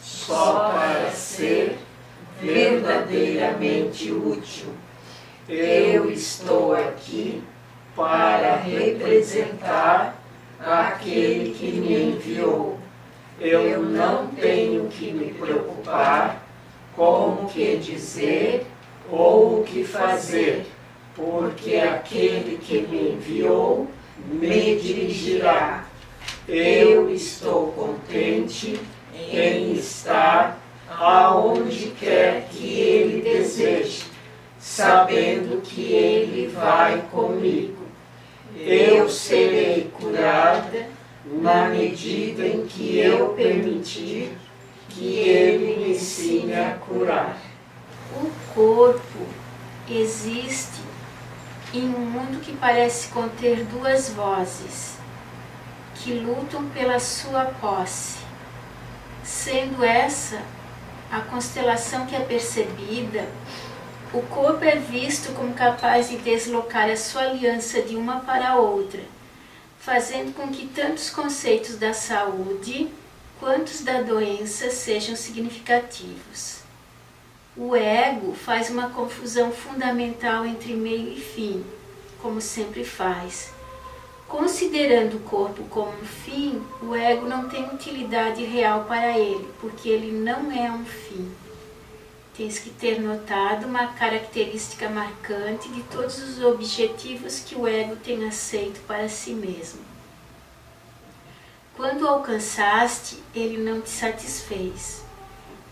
só para ser verdadeiramente útil. Eu estou aqui para representar aquele que me enviou. Eu não tenho que me preocupar com o que dizer ou o que fazer, porque aquele que me enviou me dirigirá. Eu estou contente em estar aonde quer que Ele deseje, sabendo que Ele vai comigo. Eu serei curada na medida em que eu permitir que Ele me ensine a curar. O corpo existe em um mundo que parece conter duas vozes, que lutam pela sua posse. Sendo essa a constelação que é percebida, o corpo é visto como capaz de deslocar a sua aliança de uma para a outra, fazendo com que tanto os conceitos da saúde quanto os da doença sejam significativos. O ego faz uma confusão fundamental entre meio e fim, como sempre faz. Considerando o corpo como um fim, o ego não tem utilidade real para ele, porque ele não é um fim. Tens que ter notado uma característica marcante de todos os objetivos que o ego tem aceito para si mesmo. Quando o alcançaste, ele não te satisfez.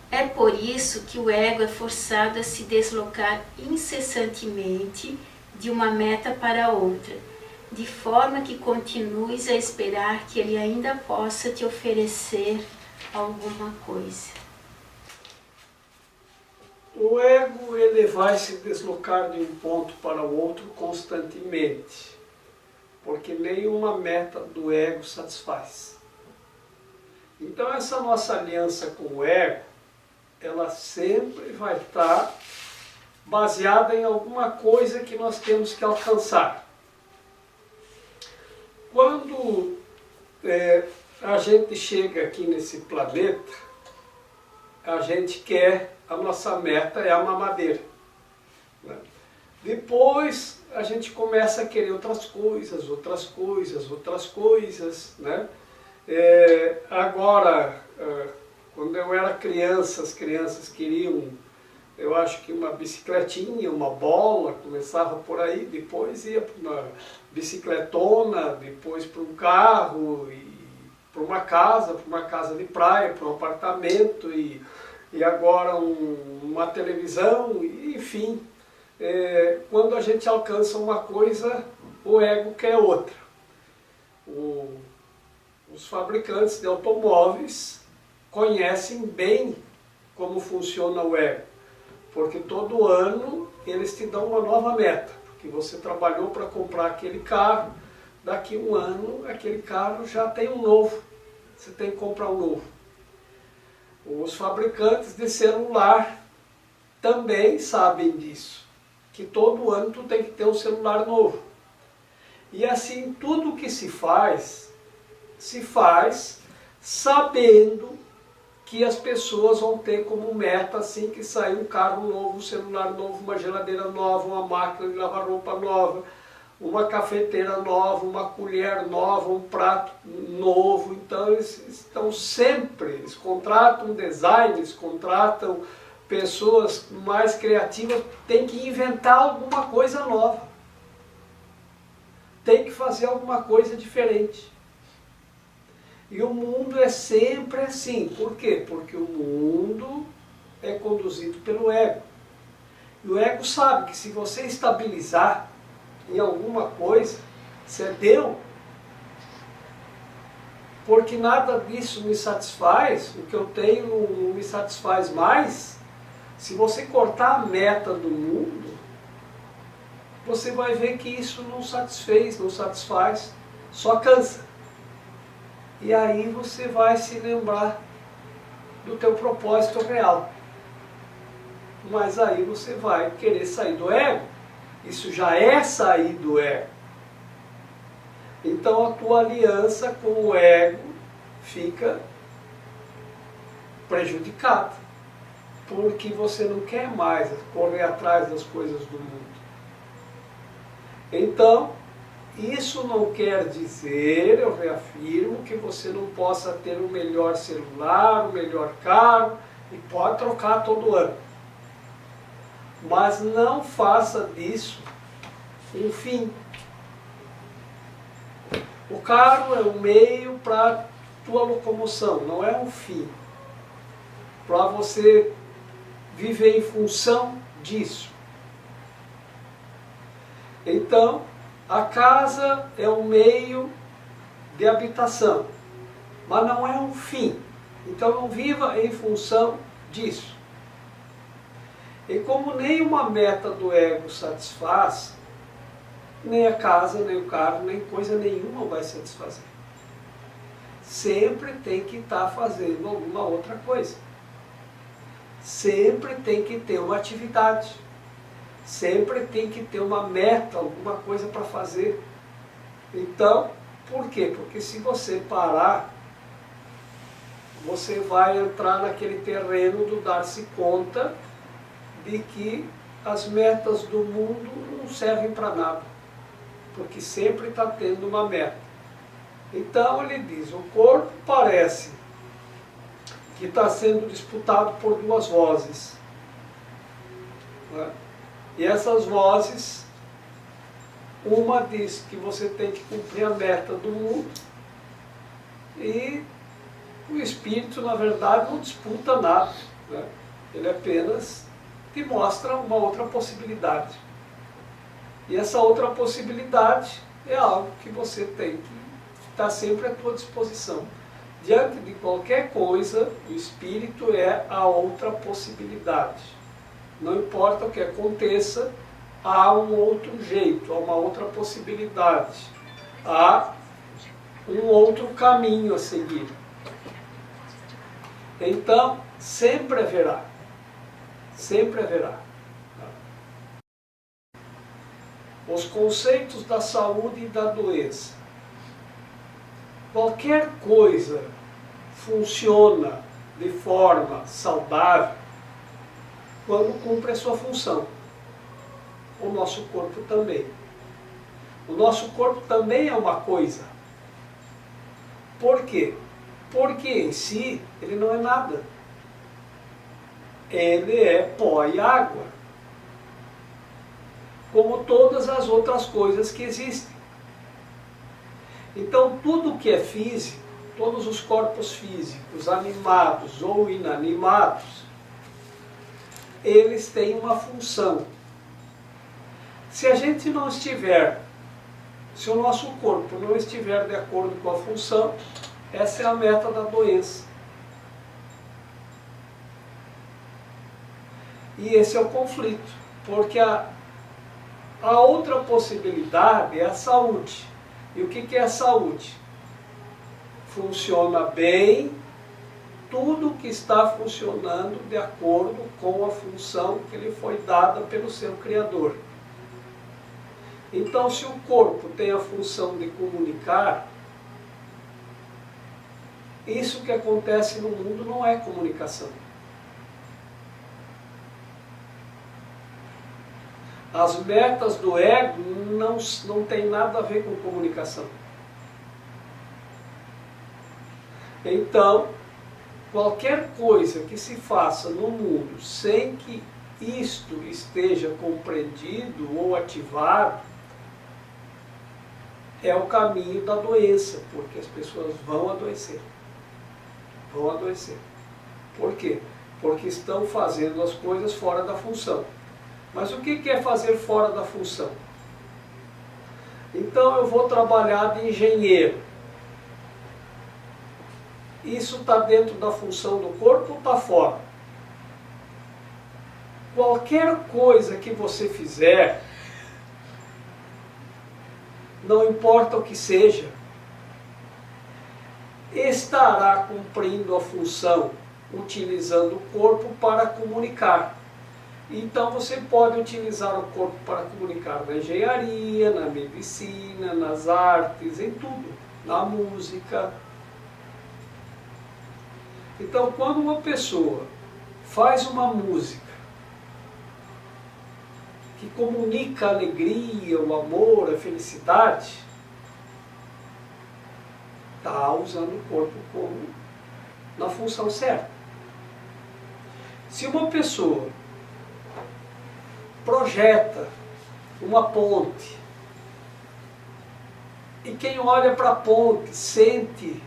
É por isso que o ego é forçado a se deslocar incessantemente de uma meta para outra, de forma que continues a esperar que ele ainda possa te oferecer alguma coisa. O ego, ele vai se deslocar de um ponto para o outro constantemente, porque nenhuma meta do ego satisfaz. Então essa nossa aliança com o ego, ela sempre vai estar baseada em alguma coisa que nós temos que alcançar. Quando a gente chega aqui nesse planeta, a gente quer, a nossa meta é a mamadeira, né? Depois a gente começa a querer outras coisas, né? Agora, quando eu era criança, as crianças queriam, eu acho que uma bicicletinha, uma bola, começava por aí, depois ia para uma bicicletona, depois para um carro, e para uma casa de praia, para um apartamento, e agora uma televisão, enfim. Quando a gente alcança uma coisa, o ego quer outra. Os fabricantes de automóveis conhecem bem como funciona o ego, porque todo ano eles te dão uma nova meta, porque você trabalhou para comprar aquele carro, daqui um ano aquele carro já tem um novo, você tem que comprar um novo. Os fabricantes de celular também sabem disso, que todo ano tu tem que ter um celular novo. E assim, tudo que se faz sabendo que as pessoas vão ter como meta, assim que sair um carro novo, um celular novo, uma geladeira nova, uma máquina de lavar roupa nova, uma cafeteira nova, uma colher nova, um prato novo. Então eles estão sempre, eles contratam designers, contratam pessoas mais criativas, tem que inventar alguma coisa nova, tem que fazer alguma coisa diferente. E o mundo é sempre assim. Por quê? Porque o mundo é conduzido pelo ego. E o ego sabe que se você estabilizar em alguma coisa, você deu. Porque nada disso me satisfaz, o que eu tenho não me satisfaz mais. Se você cortar a meta do mundo, você vai ver que isso não satisfaz, só cansa. E aí você vai se lembrar do teu propósito real. Mas aí você vai querer sair do ego. Isso já é sair do ego. Então a tua aliança com o ego fica prejudicada, porque você não quer mais correr atrás das coisas do mundo. Então, isso não quer dizer, eu reafirmo, que você não possa ter o melhor celular, o melhor carro, e pode trocar todo ano. Mas não faça disso um fim. O carro é um meio para tua locomoção, não é um fim. Para você viver em função disso. Então, a casa é um meio de habitação, mas não é um fim. Então não viva em função disso. E como nenhuma meta do ego satisfaz, nem a casa, nem o carro, nem coisa nenhuma vai satisfazer. Sempre tem que estar fazendo alguma outra coisa. Sempre tem que ter uma atividade. Sempre tem que ter uma meta, alguma coisa para fazer. Então, por quê? Porque se você parar, você vai entrar naquele terreno do dar-se conta de que as metas do mundo não servem para nada. Porque sempre está tendo uma meta. Então ele diz, o corpo parece que está sendo disputado por duas vozes. Não é? E essas vozes, uma diz que você tem que cumprir a meta do mundo, e o espírito, na verdade, não disputa nada, né? Ele apenas te mostra uma outra possibilidade. E essa outra possibilidade é algo que você tem que estar sempre à tua disposição. Diante de qualquer coisa, o espírito é a outra possibilidade. Não importa o que aconteça, há um outro jeito, há uma outra possibilidade, há um outro caminho a seguir. Então, sempre haverá, sempre haverá. Os conceitos da saúde e da doença. Qualquer coisa funciona de forma saudável quando cumpre a sua função. O nosso corpo também. O nosso corpo também é uma coisa. Por quê? Porque em si ele não é nada. Ele é pó e água. Como todas as outras coisas que existem. Então tudo que é físico, todos os corpos físicos, animados ou inanimados, eles têm uma função. Se a gente não estiver, se o nosso corpo não estiver de acordo com a função, essa é a meta da doença. E esse é o conflito, porque a outra possibilidade é a saúde. E o que é a saúde? Funciona bem tudo que está funcionando de acordo com a função que lhe foi dada pelo seu Criador. Então, se o corpo tem a função de comunicar, isso que acontece no mundo não é comunicação. As metas do ego não tem nada a ver com comunicação. Então, qualquer coisa que se faça no mundo sem que isto esteja compreendido ou ativado, é o caminho da doença, porque as pessoas vão adoecer. Vão adoecer. Por quê? Porque estão fazendo as coisas fora da função. Mas o que é fazer fora da função? Então eu vou trabalhar de engenheiro. Isso está dentro da função do corpo ou está fora? Qualquer coisa que você fizer, não importa o que seja, estará cumprindo a função, utilizando o corpo para comunicar. Então você pode utilizar o corpo para comunicar na engenharia, na medicina, nas artes, em tudo, na música. Então, quando uma pessoa faz uma música que comunica a alegria, o amor, a felicidade, está usando o corpo como na função certa. Se uma pessoa projeta uma ponte e quem olha para a ponte sente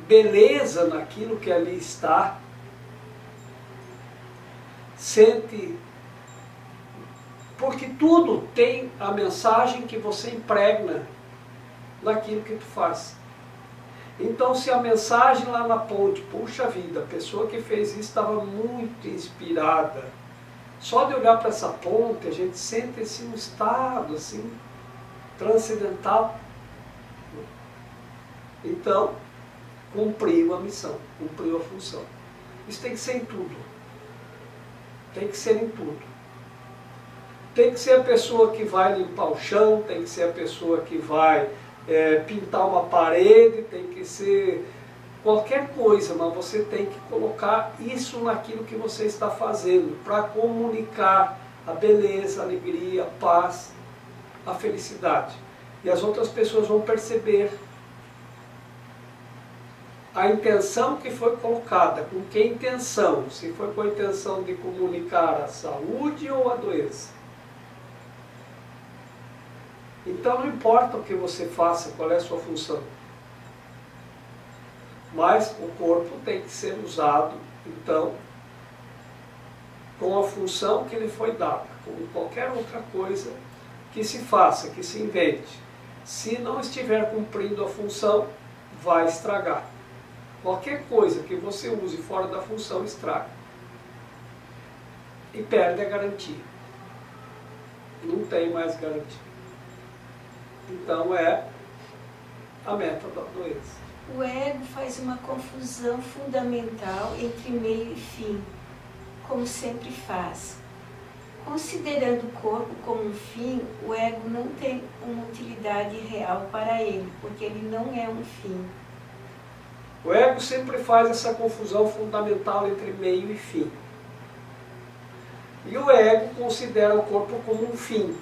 beleza naquilo que ali está, sente, porque tudo tem a mensagem que você impregna naquilo que tu faz. Então, se a mensagem lá na ponte, puxa vida, a pessoa que fez isso estava muito inspirada, só de olhar para essa ponte a gente sente assim, um estado assim, transcendental. Então, cumpriu a missão, cumpriu a função. Isso tem que ser em tudo. Tem que ser em tudo. Tem que ser a pessoa que vai limpar o chão, tem que ser a pessoa que vai pintar uma parede, tem que ser qualquer coisa, mas você tem que colocar isso naquilo que você está fazendo, para comunicar a beleza, a alegria, a paz, a felicidade. E as outras pessoas vão perceber a intenção que foi colocada, com que intenção, se foi com a intenção de comunicar a saúde ou a doença. Então não importa o que você faça, qual é a sua função, mas o corpo tem que ser usado, então, com a função que lhe foi dada, como qualquer outra coisa que se faça, que se invente. Se não estiver cumprindo a função, vai estragar. Qualquer coisa que você use fora da função estraga. E perde a garantia. Não tem mais garantia. Então é a meta da doença. O ego faz uma confusão fundamental entre meio e fim, como sempre faz. Considerando o corpo como um fim, o ego não tem uma utilidade real para ele, porque ele não é um fim. O ego sempre faz essa confusão fundamental entre meio e fim. E o ego considera o corpo como um fim.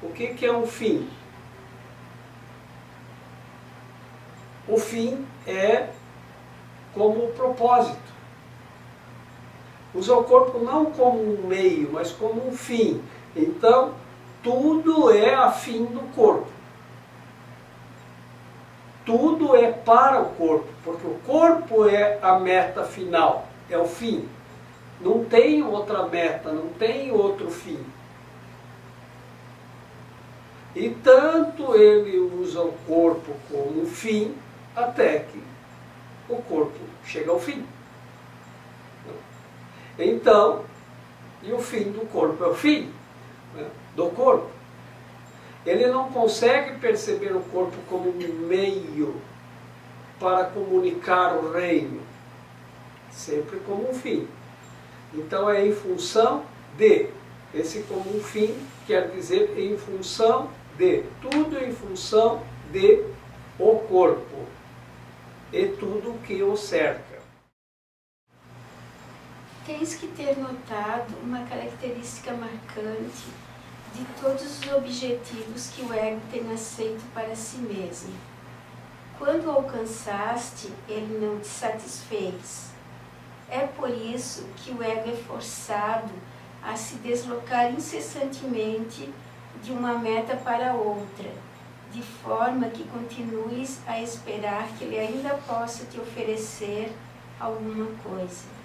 O que é um fim? O fim é como o propósito. Usa o corpo não como um meio, mas como um fim. Então, tudo é a fim do corpo. Tudo é para o corpo, porque o corpo é a meta final, é o fim. Não tem outra meta, não tem outro fim. E tanto ele usa o corpo como fim, até que o corpo chega ao fim. Então, e o fim do corpo é o fim, né, do corpo. Ele não consegue perceber o corpo como um meio para comunicar o reino, sempre como um fim. Então é em função de, esse como um fim quer dizer em função de, tudo em função de o corpo e tudo que o cerca. Tens que ter notado uma característica marcante de todos os objetivos que o ego tem aceito para si mesmo. Quando o alcançaste, ele não te satisfez. É por isso que o ego é forçado a se deslocar incessantemente de uma meta para outra, de forma que continues a esperar que ele ainda possa te oferecer alguma coisa.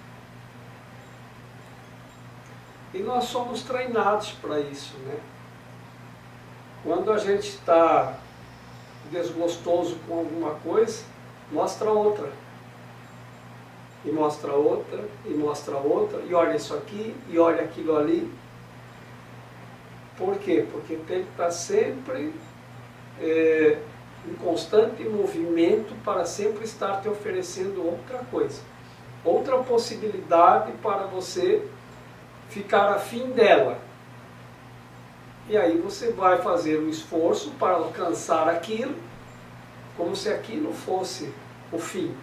E nós somos treinados para isso, né? Quando a gente está desgostoso com alguma coisa, mostra outra. E mostra outra, e mostra outra, e olha isso aqui, e olha aquilo ali. Por quê? Porque tem que estar sempre em constante movimento para sempre estar te oferecendo outra coisa. Outra possibilidade para você ficar afim dela. E aí você vai fazer um esforço para alcançar aquilo como se aquilo fosse o fim,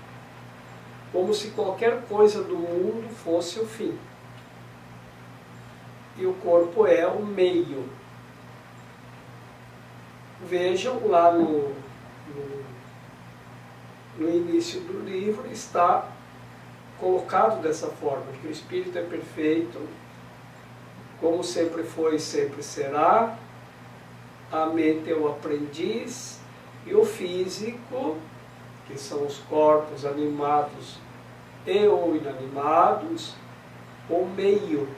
como se qualquer coisa do mundo fosse o fim. E o corpo é o meio. Vejam lá no início do livro, está colocado dessa forma, que o espírito é perfeito, como sempre foi e sempre será, a mente é o aprendiz, e o físico, que são os corpos animados e ou inanimados, o meio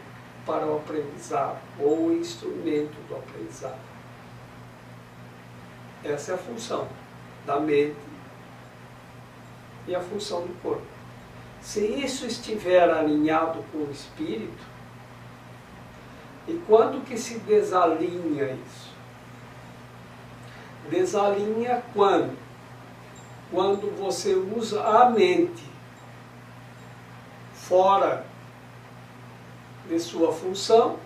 para o aprendizado, ou o instrumento do aprendizado. Essa é a função da mente e a função do corpo. Se isso estiver alinhado com o espírito, e quando que se desalinha isso? Desalinha quando? Quando você usa a mente fora de sua função,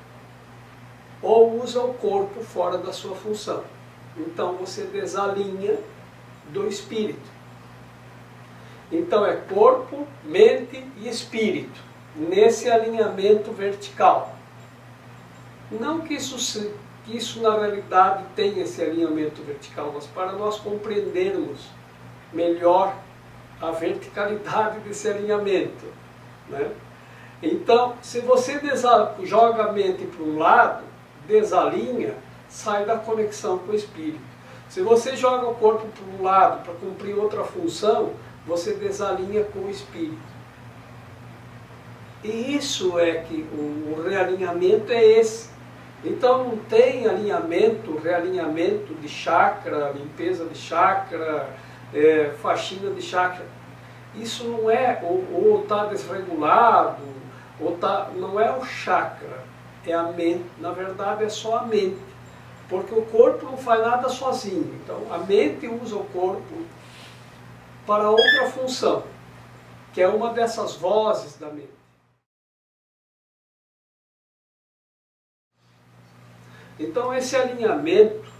ou usa o corpo fora da sua função. Então você desalinha do espírito. Então é corpo, mente e espírito, nesse alinhamento vertical. Não que isso na realidade tenha esse alinhamento vertical, mas para nós compreendermos melhor a verticalidade desse alinhamento, né? Então, se você joga a mente para um lado, desalinha, sai da conexão com o espírito. Se você joga o corpo para um lado para cumprir outra função, você desalinha com o espírito. E isso é que o realinhamento é esse. Então não tem alinhamento, realinhamento de chakra, limpeza de chakra, faxina de chakra. Isso não é, ou está desregulado, não é o chakra, é a mente. Na verdade é só a mente, porque o corpo não faz nada sozinho. Então a mente usa o corpo para outra função, que é uma dessas vozes da mente. Então esse alinhamento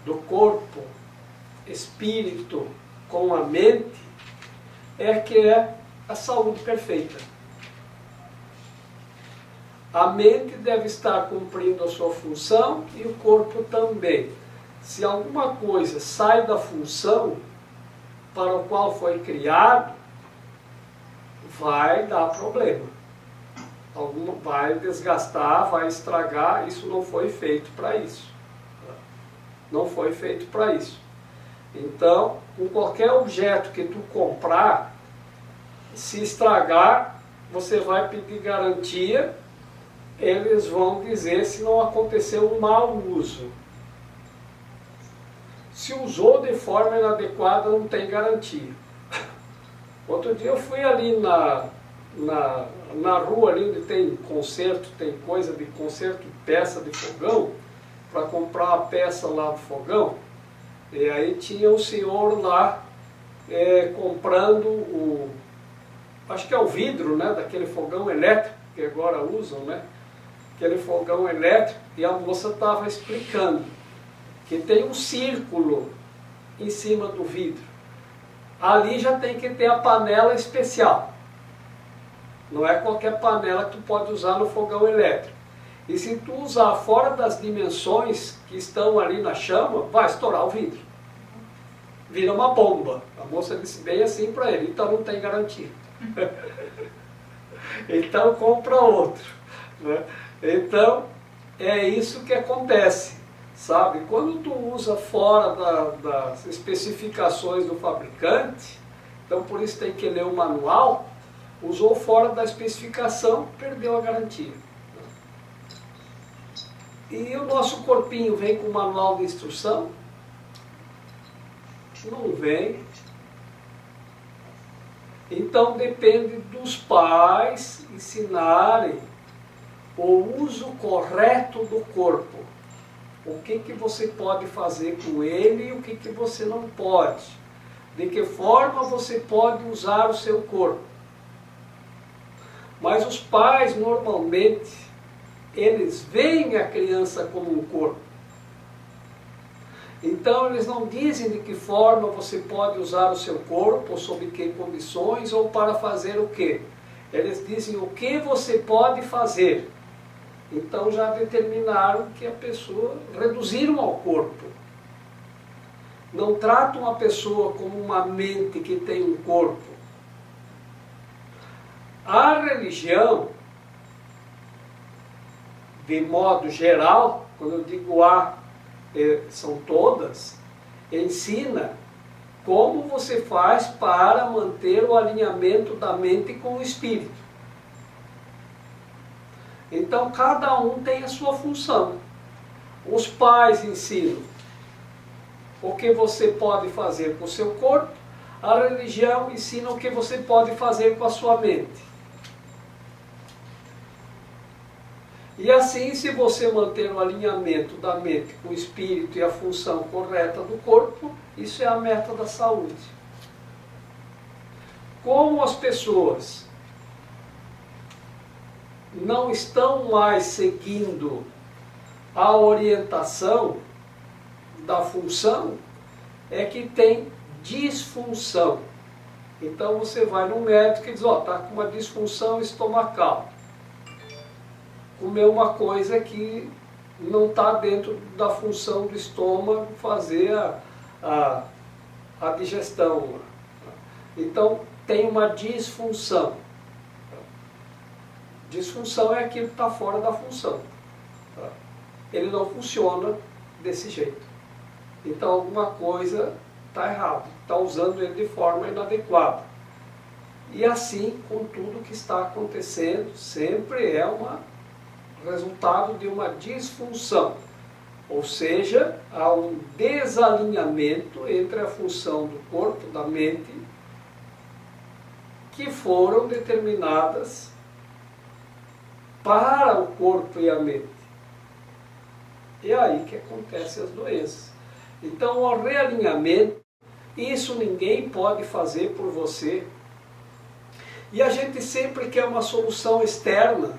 do corpo, espírito com a mente é que é a saúde perfeita. A mente deve estar cumprindo a sua função e o corpo também. Se alguma coisa sai da função para o qual foi criado, vai dar problema. Vai desgastar, vai estragar. Isso não foi feito para isso. Não foi feito para isso. Então, com qualquer objeto que tu comprar, se estragar, você vai pedir garantia. Eles vão dizer se não aconteceu um mau uso. Se usou de forma inadequada, não tem garantia. Outro dia eu fui ali na rua, ali onde tem conserto, tem coisa de conserto, peça de fogão, para comprar a peça lá do fogão. E aí tinha um senhor lá comprando acho que é o vidro, né, daquele fogão elétrico que agora usam, né? Aquele fogão elétrico, e a moça estava explicando que tem um círculo em cima do vidro. Ali já tem que ter a panela especial. Não é qualquer panela que tu pode usar no fogão elétrico. E se tu usar fora das dimensões que estão ali na chama, vai estourar o vidro. Vira uma bomba. A moça disse bem assim para ele, então não tem garantia. Então compra outro, né? Então é isso que acontece, sabe? Quando tu usa fora das especificações do fabricante, então por isso tem que ler o manual, usou fora da especificação, perdeu a garantia. E o nosso corpinho vem com o manual de instrução? Não vem. Então depende dos pais ensinarem o uso correto do corpo. O que você pode fazer com ele e o que você não pode. De que forma você pode usar o seu corpo. Mas os pais normalmente, eles veem a criança como um corpo. Então eles não dizem de que forma você pode usar o seu corpo, ou sob que condições, ou para fazer o quê. Eles dizem o que você pode fazer. Então já determinaram que a pessoa, reduziram ao corpo. Não tratam a pessoa como uma mente que tem um corpo. A religião, de modo geral, quando eu digo são todas, ensina como você faz para manter o alinhamento da mente com o espírito. Então cada um tem a sua função. Os pais ensinam o que você pode fazer com o seu corpo, a religião ensina o que você pode fazer com a sua mente. E assim, se você manter o alinhamento da mente com o espírito e a função correta do corpo, isso é a meta da saúde. Como as pessoas não estão mais seguindo a orientação da função, é que tem disfunção. Então você vai no médico e diz, está com uma disfunção estomacal. Comeu uma coisa que não está dentro da função do estômago fazer a digestão. Então tem uma disfunção. Disfunção é aquilo que está fora da função. Ele não funciona desse jeito. Então alguma coisa está errada, está usando ele de forma inadequada. E assim, com tudo que está acontecendo, sempre é resultado de uma disfunção. Ou seja, há um desalinhamento entre a função do corpo e da mente que foram determinadas para o corpo e a mente. E é aí que acontecem as doenças. Então, o realinhamento, isso ninguém pode fazer por você. E a gente sempre quer uma solução externa.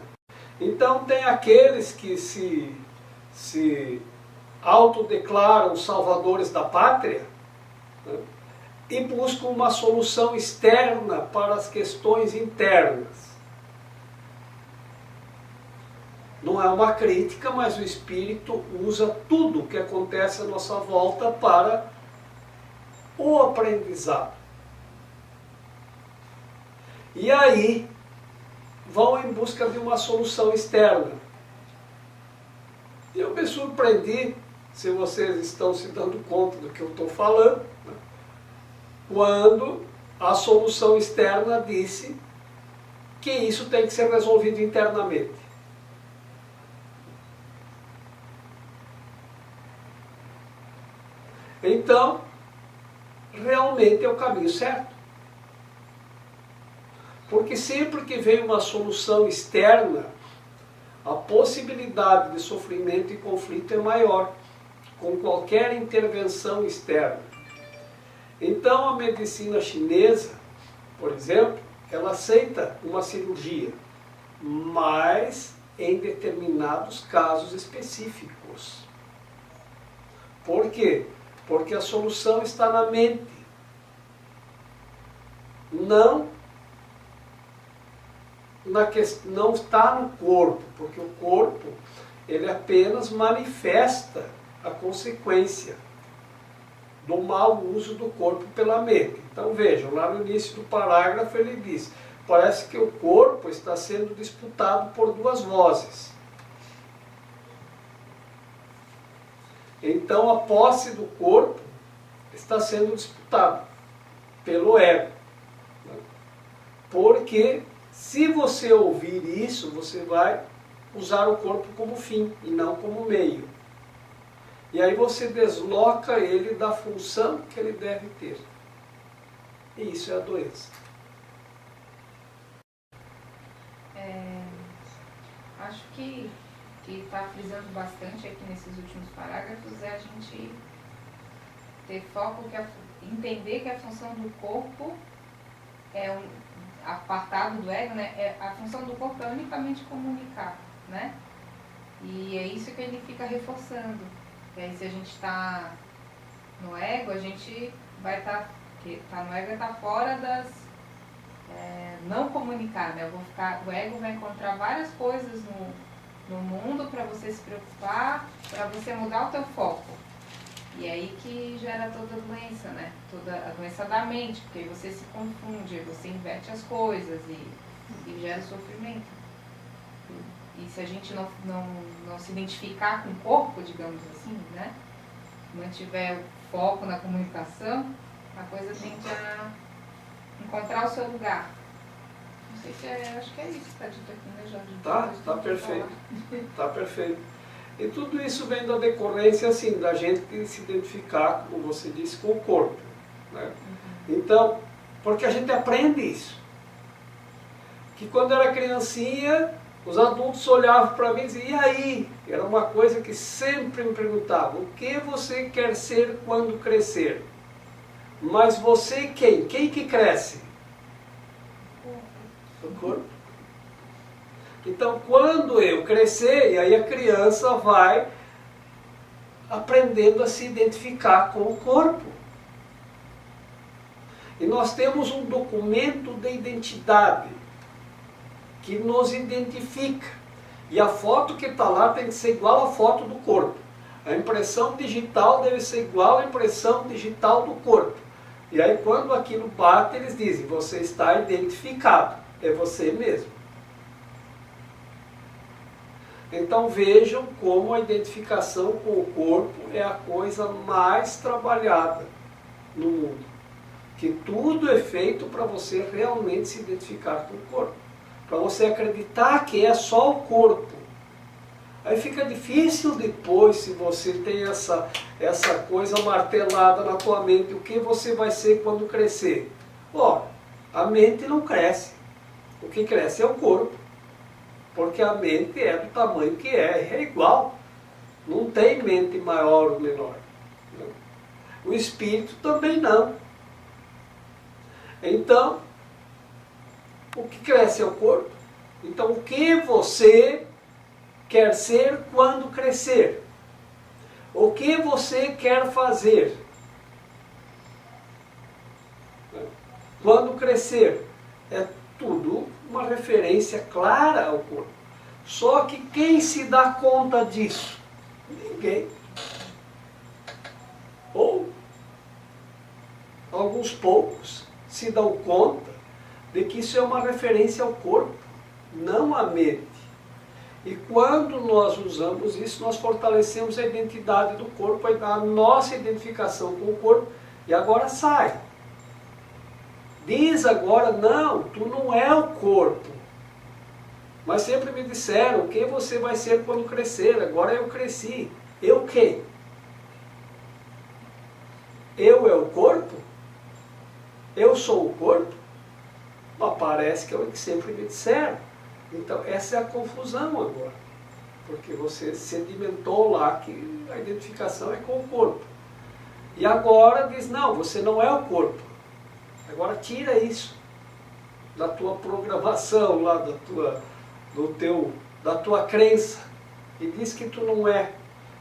Então, tem aqueles que se autodeclaram salvadores da pátria, né, e buscam uma solução externa para as questões internas. Não é uma crítica, mas o espírito usa tudo que acontece à nossa volta para o aprendizado. E aí vão em busca de uma solução externa. E eu me surpreendi, se vocês estão se dando conta do que eu estou falando, né, quando a solução externa disse que isso tem que ser resolvido internamente. Então, realmente é o caminho certo. Porque sempre que vem uma solução externa, a possibilidade de sofrimento e conflito é maior, com qualquer intervenção externa. Então a medicina chinesa, por exemplo, ela aceita uma cirurgia, mas em determinados casos específicos. Por quê? Porque a solução está na mente, não está no corpo, porque o corpo ele apenas manifesta a consequência do mau uso do corpo pela mente. Então vejam, lá no início do parágrafo ele diz, parece que o corpo está sendo disputado por duas vozes. Então a posse do corpo está sendo disputada pelo ego. Porque se você ouvir isso, você vai usar o corpo como fim e não como meio. E aí você desloca ele da função que ele deve ter. E isso é a doença. Acho que está frisando bastante aqui nesses últimos parágrafos é a gente ter foco, entender que a função do corpo é apartado do ego, né? A função do corpo é unicamente comunicar, né? E é isso que ele fica reforçando. E aí se a gente está No ego, a gente vai estar, no ego está fora das, não comunicar, né? O ego vai encontrar várias coisas no mundo para você se preocupar, para você mudar o teu foco. E é aí que gera toda a doença, né? Toda a doença da mente, porque aí você se confunde, aí você inverte as coisas e gera sofrimento. E se a gente não se identificar com o corpo, digamos assim, né? Mantiver o foco na comunicação, a coisa tende a encontrar o seu lugar. Não sei se acho que é isso que está dito aqui, né, Jorge? Tá perfeito. Tá perfeito. E tudo isso vem da decorrência, assim, da gente se identificar, como você disse, com o corpo, né? Então, porque a gente aprende isso. Que quando era criancinha, os adultos olhavam para mim e diziam, e aí? Era uma coisa que sempre me perguntavam, o que você quer ser quando crescer? Mas você quem? Quem que cresce? O corpo. Então, quando eu crescer, e aí a criança vai aprendendo a se identificar com o corpo. E nós temos um documento de identidade que nos identifica. E a foto que está lá tem que ser igual à foto do corpo. A impressão digital deve ser igual à impressão digital do corpo. E aí quando aquilo bate, eles dizem, você está identificado, é você mesmo. Então vejam como a identificação com o corpo é a coisa mais trabalhada no mundo. Que tudo é feito para você realmente se identificar com o corpo. Para você acreditar que é só o corpo. Aí fica difícil depois, se você tem essa coisa martelada na tua mente, o que você vai ser quando crescer. Ora, a mente não cresce. O que cresce é o corpo. Porque a mente é do tamanho que é igual. Não tem mente maior ou menor. O espírito também não. Então, o que cresce é o corpo. Então, o que você quer ser quando crescer? O que você quer fazer quando crescer? É tudo uma referência clara ao corpo. Só que quem se dá conta disso? Ninguém. Ou alguns poucos se dão conta de que isso é uma referência ao corpo, não à mente. E quando nós usamos isso, nós fortalecemos a identidade do corpo, a nossa identificação com o corpo, e agora sai. Diz agora, não, tu não é o corpo. Mas sempre me disseram, o que você vai ser quando crescer? Agora eu cresci. Eu quem? Eu é o corpo? Eu sou o corpo? Mas parece que é o que sempre me disseram. Então essa é a confusão agora. Porque você sedimentou lá que a identificação é com o corpo. E agora diz, não, você não é o corpo. Agora tira isso da tua programação, lá da tua crença, e diz que tu não é,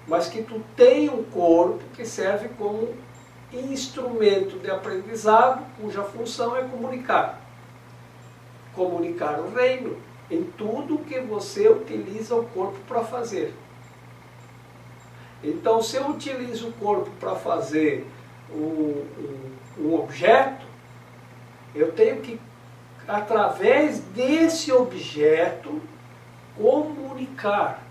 mas que tu tem um corpo que serve como instrumento de aprendizado, cuja função é comunicar. Comunicar o reino em tudo que você utiliza o corpo para fazer. Então, se eu utilizo o corpo para fazer um objeto, eu tenho que, através desse objeto, comunicar.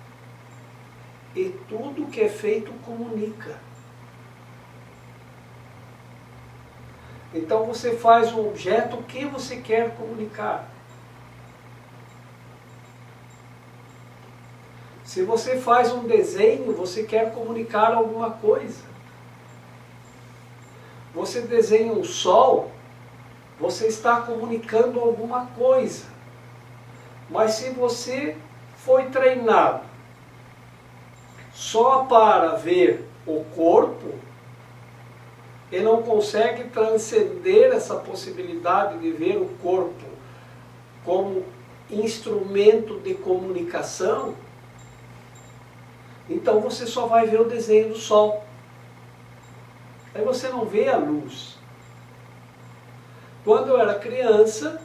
E tudo que é feito comunica. Então você faz um objeto, o que você quer comunicar? Se você faz um desenho, você quer comunicar alguma coisa. Você desenha um sol, você está comunicando alguma coisa. Mas se você foi treinado só para ver o corpo e não consegue transcender essa possibilidade de ver o corpo como instrumento de comunicação, então você só vai ver o desenho do sol. Aí você não vê a luz. Quando eu era criança,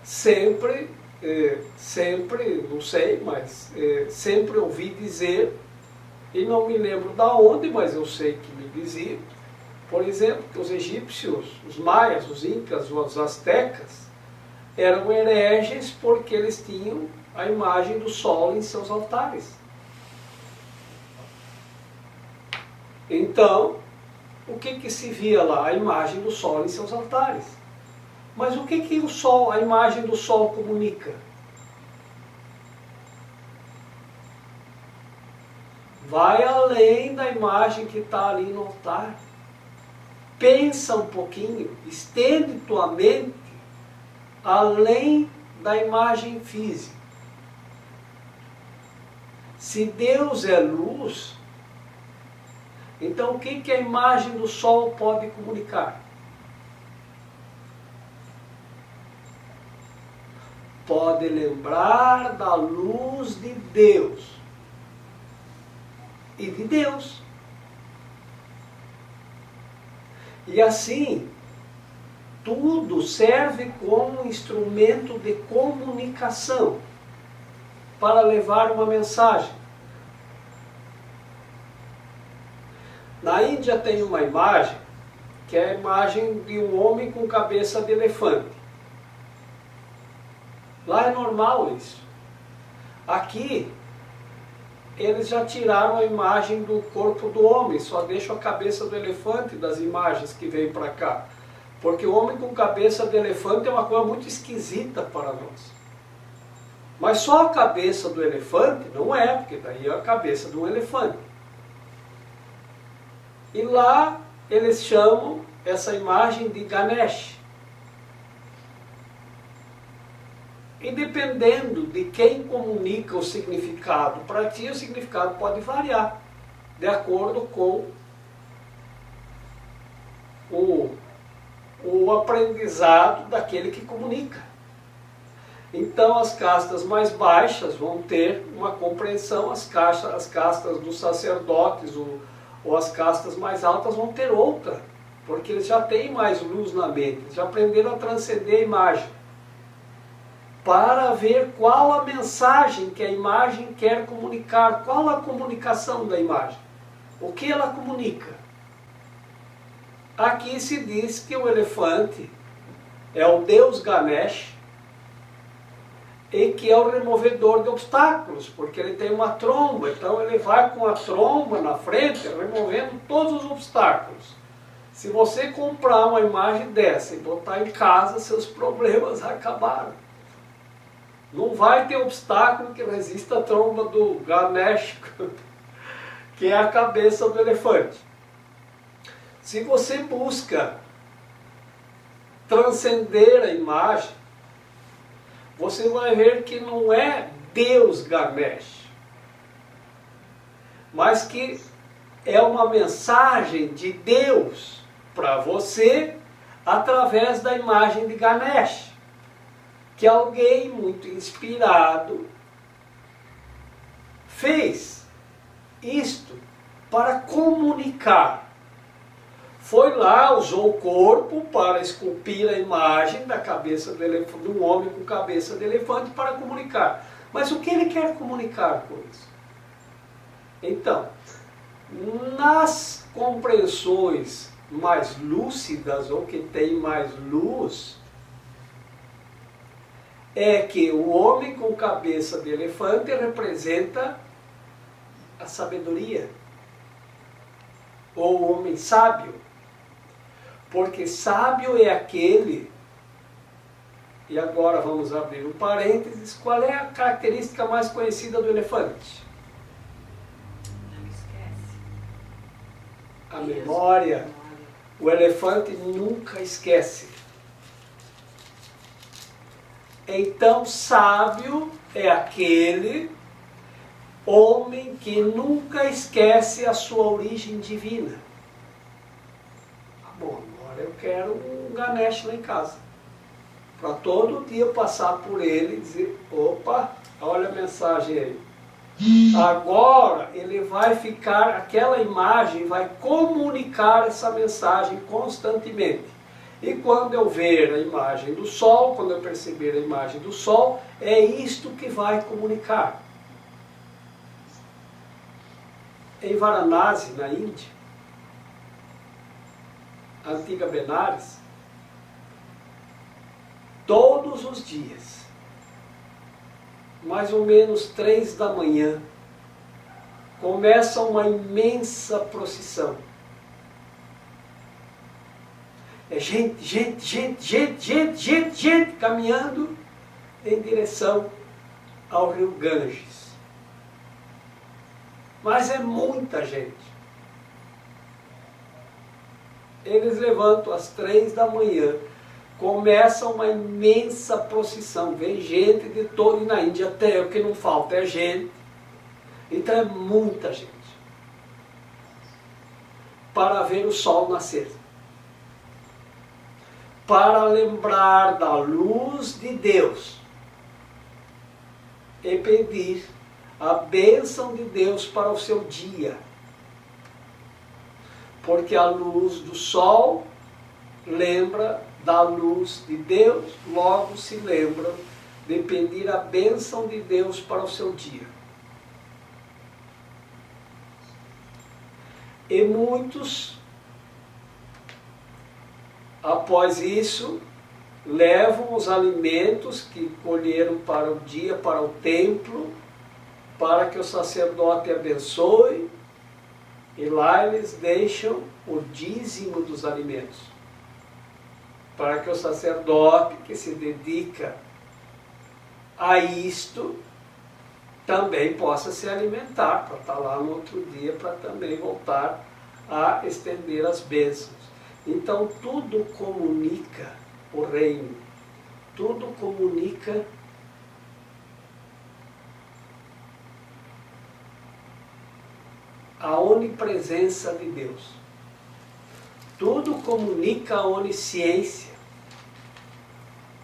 sempre, não sei, mas sempre ouvi dizer, e não me lembro da onde, mas eu sei que me diziam, por exemplo, que os egípcios, os maias, os incas, os astecas, eram hereges porque eles tinham a imagem do sol em seus altares. Então, o que se via lá? A imagem do sol em seus altares. Mas o que o sol, a imagem do sol comunica? Vai além da imagem que está ali no altar. Pensa um pouquinho, estende tua mente além da imagem física. Se Deus é luz, então o que a imagem do sol pode comunicar? Pode lembrar da luz de Deus e de Deus. E assim, tudo serve como instrumento de comunicação para levar uma mensagem. Na Índia tem uma imagem, que é a imagem de um homem com cabeça de elefante. Lá é normal isso. Aqui, eles já tiraram a imagem do corpo do homem, só deixam a cabeça do elefante das imagens que vêm para cá. Porque o homem com cabeça de elefante é uma coisa muito esquisita para nós. Mas só a cabeça do elefante não é, porque daí é a cabeça de um elefante. E lá eles chamam essa imagem de Ganesh. E dependendo de quem comunica o significado para ti, o significado pode variar, de acordo com o aprendizado daquele que comunica. Então as castas mais baixas vão ter uma compreensão, as castas dos sacerdotes ou as castas mais altas vão ter outra, porque eles já têm mais luz na mente, já aprenderam a transcender a imagem, para ver qual a mensagem que a imagem quer comunicar, qual a comunicação da imagem, o que ela comunica. Aqui se diz que o elefante é o deus Ganesh e que é o removedor de obstáculos, porque ele tem uma tromba, então ele vai com a tromba na frente, removendo todos os obstáculos. Se você comprar uma imagem dessa e botar em casa, seus problemas acabaram. Não vai ter obstáculo que resista à tromba do Ganesh, que é a cabeça do elefante. Se você busca transcender a imagem, você vai ver que não é Deus Ganesh, mas que é uma mensagem de Deus para você através da imagem de Ganesh, que alguém muito inspirado fez isto para comunicar. Foi lá, usou o corpo para esculpir a imagem da cabeça do elefante, de um homem com cabeça de elefante para comunicar. Mas o que ele quer comunicar com isso? Então, nas compreensões mais lúcidas ou que têm mais luz, é que o homem com cabeça de elefante representa a sabedoria, ou o homem sábio, porque sábio é aquele, e agora vamos abrir um parênteses, qual é a característica mais conhecida do elefante? Não esquece. A memória. O elefante nunca esquece. Então, sábio é aquele homem que nunca esquece a sua origem divina. Bom, agora eu quero um Ganesh lá em casa. Para todo dia eu passar por ele e dizer, opa, olha a mensagem aí. Agora ele vai ficar, aquela imagem vai comunicar essa mensagem constantemente. E quando eu ver a imagem do Sol, quando eu perceber a imagem do Sol, é isto que vai comunicar. Em Varanasi, na Índia, a antiga Benares, todos os dias, mais ou menos 3 da manhã, começa uma imensa procissão. É gente caminhando em direção ao rio Ganges. Mas é muita gente. Eles levantam às 3 da manhã, começa uma imensa procissão, vem gente de todo, e na Índia até o que não falta é gente. Então é muita gente para ver o sol nascer, para lembrar da luz de Deus e pedir a bênção de Deus para o seu dia. Porque a luz do sol lembra da luz de Deus, logo se lembra de pedir a bênção de Deus para o seu dia. E muitos, após isso, levam os alimentos que colheram para o dia, para o templo, para que o sacerdote abençoe, e lá eles deixam o dízimo dos alimentos, para que o sacerdote que se dedica a isto também possa se alimentar, para estar lá no outro dia, para também voltar a estender as bênçãos. Então tudo comunica o reino, tudo comunica a onipresença de Deus. Tudo comunica a onisciência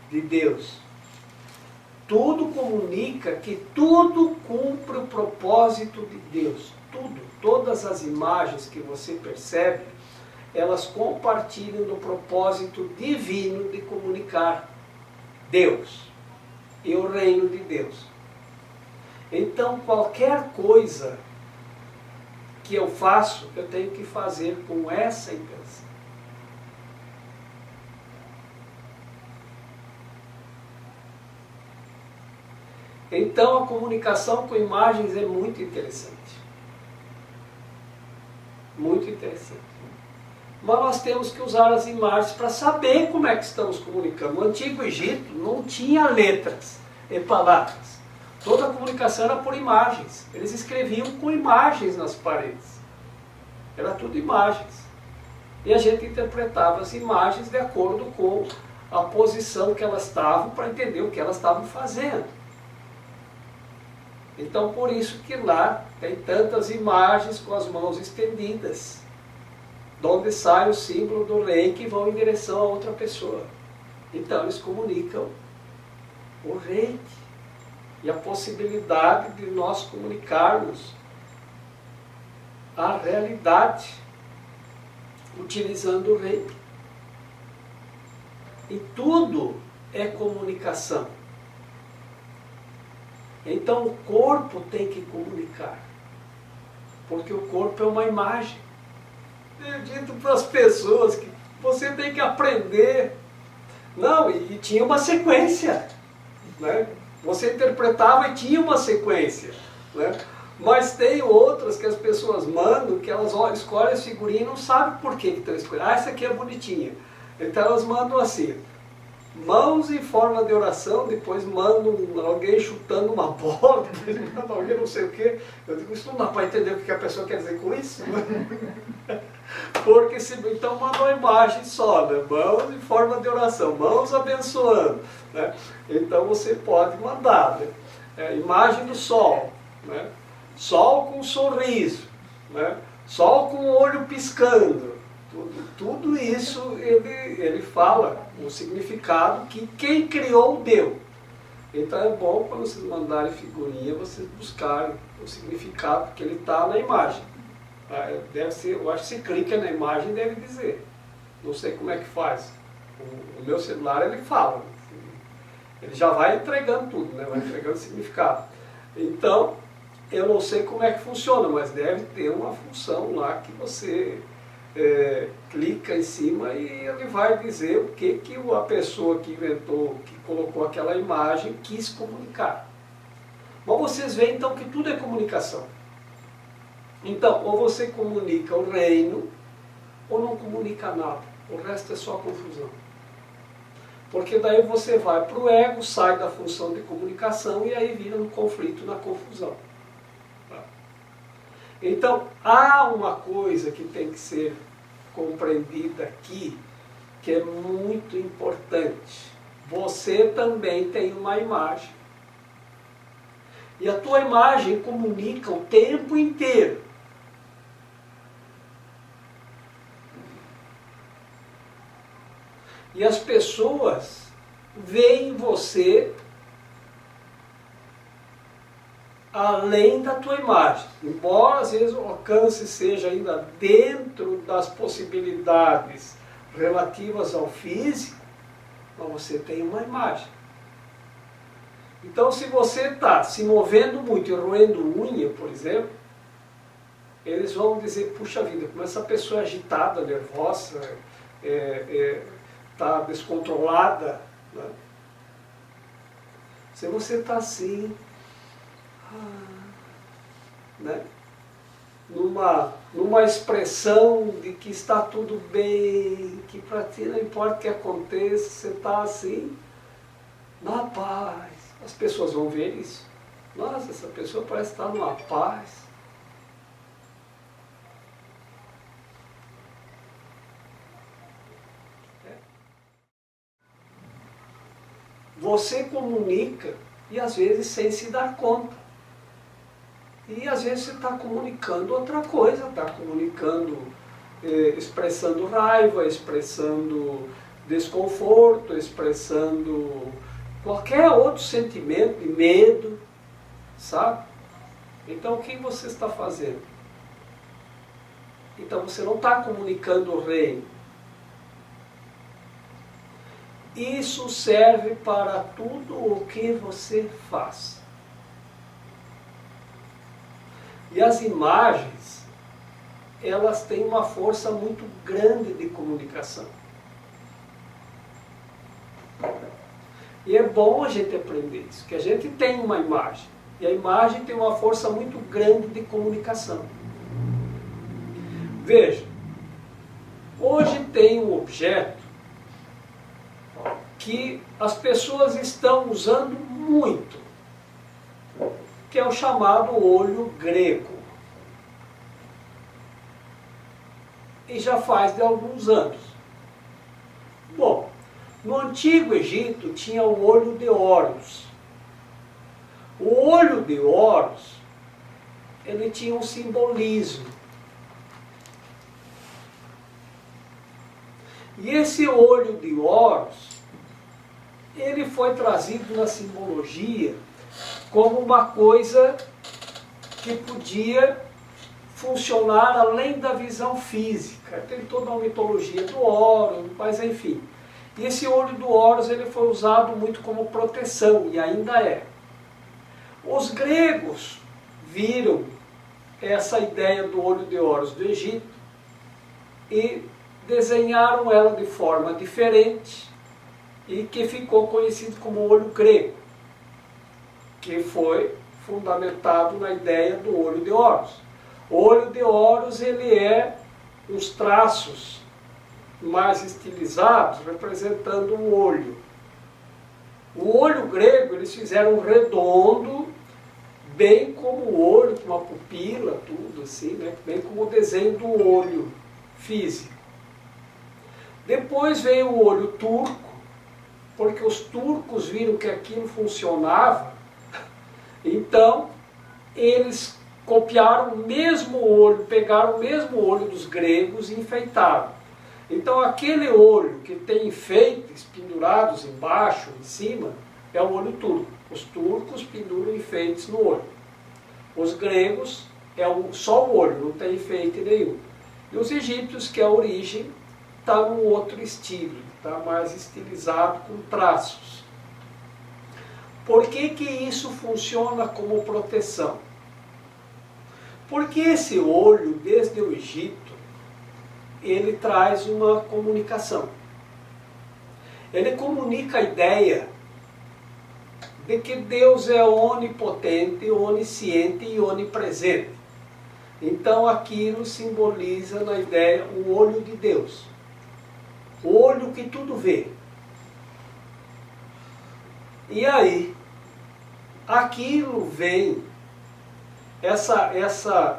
de Deus. Tudo comunica que tudo cumpre o propósito de Deus. Tudo, todas as imagens que você percebe, elas compartilham do propósito divino de comunicar Deus e o reino de Deus. Então qualquer coisa que eu faço, eu tenho que fazer com essa intenção. Então a comunicação com imagens é muito interessante. Muito interessante. Mas nós temos que usar as imagens para saber como é que estamos comunicando. No Antigo Egito não tinha letras e palavras. Toda a comunicação era por imagens. Eles escreviam com imagens nas paredes. Era tudo imagens. E a gente interpretava as imagens de acordo com a posição que elas estavam, para entender o que elas estavam fazendo. Então por isso que lá tem tantas imagens com as mãos estendidas, de onde sai o símbolo do rei que vão em direção a outra pessoa. Então eles comunicam o rei e a possibilidade de nós comunicarmos a realidade utilizando o rei. E tudo é comunicação. Então o corpo tem que comunicar, porque o corpo é uma imagem. Eu dito para as pessoas que você tem que aprender. Não, e tinha uma sequência, né? Você interpretava e tinha uma sequência, né? Mas tem outras que as pessoas mandam, que elas escolhem as figurinhas e não sabem por que estão escolhendo. Ah, essa aqui é bonitinha. Então elas mandam assim: mãos em forma de oração, depois mandam alguém chutando uma bola, depois mandam alguém não sei o quê. Eu digo, isso não dá para entender o que a pessoa quer dizer com isso. Porque então mandou uma imagem só, né? Mãos em forma de oração, mãos abençoando, né? Então você pode mandar, né? Imagem do sol, né? Sol com um sorriso, né? Sol com o olho piscando. Tudo isso ele fala o significado que quem criou deu. Então é bom quando vocês mandarem figurinha, vocês buscarem o significado, porque ele está na imagem. Deve ser, eu acho que se clica na imagem deve dizer. Não sei como é que faz. O meu celular ele fala. Ele já vai entregando tudo, né? Vai entregando significado. Então, eu não sei como é que funciona, mas deve ter uma função lá que você clica em cima e ele vai dizer o que a pessoa que inventou, que colocou aquela imagem, quis comunicar. Mas vocês veem então que tudo é comunicação. Então, ou você comunica o reino, ou não comunica nada. O resto é só confusão. Porque daí você vai para o ego, sai da função de comunicação e aí vira no conflito, na confusão. Então, há uma coisa que tem que ser compreendida aqui, que é muito importante. Você também tem uma imagem. E a tua imagem comunica o tempo inteiro. E as pessoas veem você além da tua imagem. Embora às vezes o alcance seja ainda dentro das possibilidades relativas ao físico, mas você tem uma imagem. Então se você está se movendo muito e roendo unha, por exemplo, eles vão dizer, puxa vida, como essa pessoa é agitada, nervosa, está descontrolada, né? Se você está assim, né? numa expressão de que está tudo bem, que para ti não importa o que aconteça, você está assim, na paz. As pessoas vão ver isso. Nossa, essa pessoa parece estar numa paz. Você comunica e às vezes sem se dar conta. E às vezes você está comunicando outra coisa, está comunicando, expressando raiva, expressando desconforto, expressando qualquer outro sentimento de medo, sabe? Então o que você está fazendo? Então você não está comunicando o reino. Isso serve para tudo o que você faz. E as imagens, elas têm uma força muito grande de comunicação. E é bom a gente aprender isso, que a gente tem uma imagem. E a imagem tem uma força muito grande de comunicação. Veja, hoje tem um objeto que as pessoas estão usando muito, que é o chamado olho grego. E já faz de alguns anos. Bom, no Antigo Egito tinha o olho de Horus. O olho de Horus, ele tinha um simbolismo. E esse olho de Horus, ele foi trazido na simbologia como uma coisa que podia funcionar além da visão física. Tem toda uma mitologia do Horus, mas enfim. E esse olho do Horus ele foi usado muito como proteção, e ainda é. Os gregos viram essa ideia do olho de Horus do Egito e desenharam ela de forma diferente e que ficou conhecido como olho grego, que foi fundamentado na ideia do olho de Horus. O olho de Horus ele é uns traços mais estilizados representando um olho. O olho grego eles fizeram redondo, bem como o olho, com uma pupila, tudo assim, né? Bem como o desenho do olho físico. Depois veio o olho turco, porque os turcos viram que aquilo funcionava, então eles copiaram o mesmo olho, pegaram o mesmo olho dos gregos e enfeitaram. Então aquele olho que tem enfeites pendurados embaixo, em cima, é o olho turco. Os turcos penduram enfeites no olho. Os gregos é só o olho, não tem enfeite nenhum. E os egípcios, que é a origem, está num outro estilo, está mais estilizado com traços. Por que que isso funciona como proteção? Porque esse olho, desde o Egito, ele traz uma comunicação. Ele comunica a ideia de que Deus é onipotente, onisciente e onipresente. Então aquilo simboliza na ideia o olho de Deus. O olho que tudo vê. E aí, aquilo vem,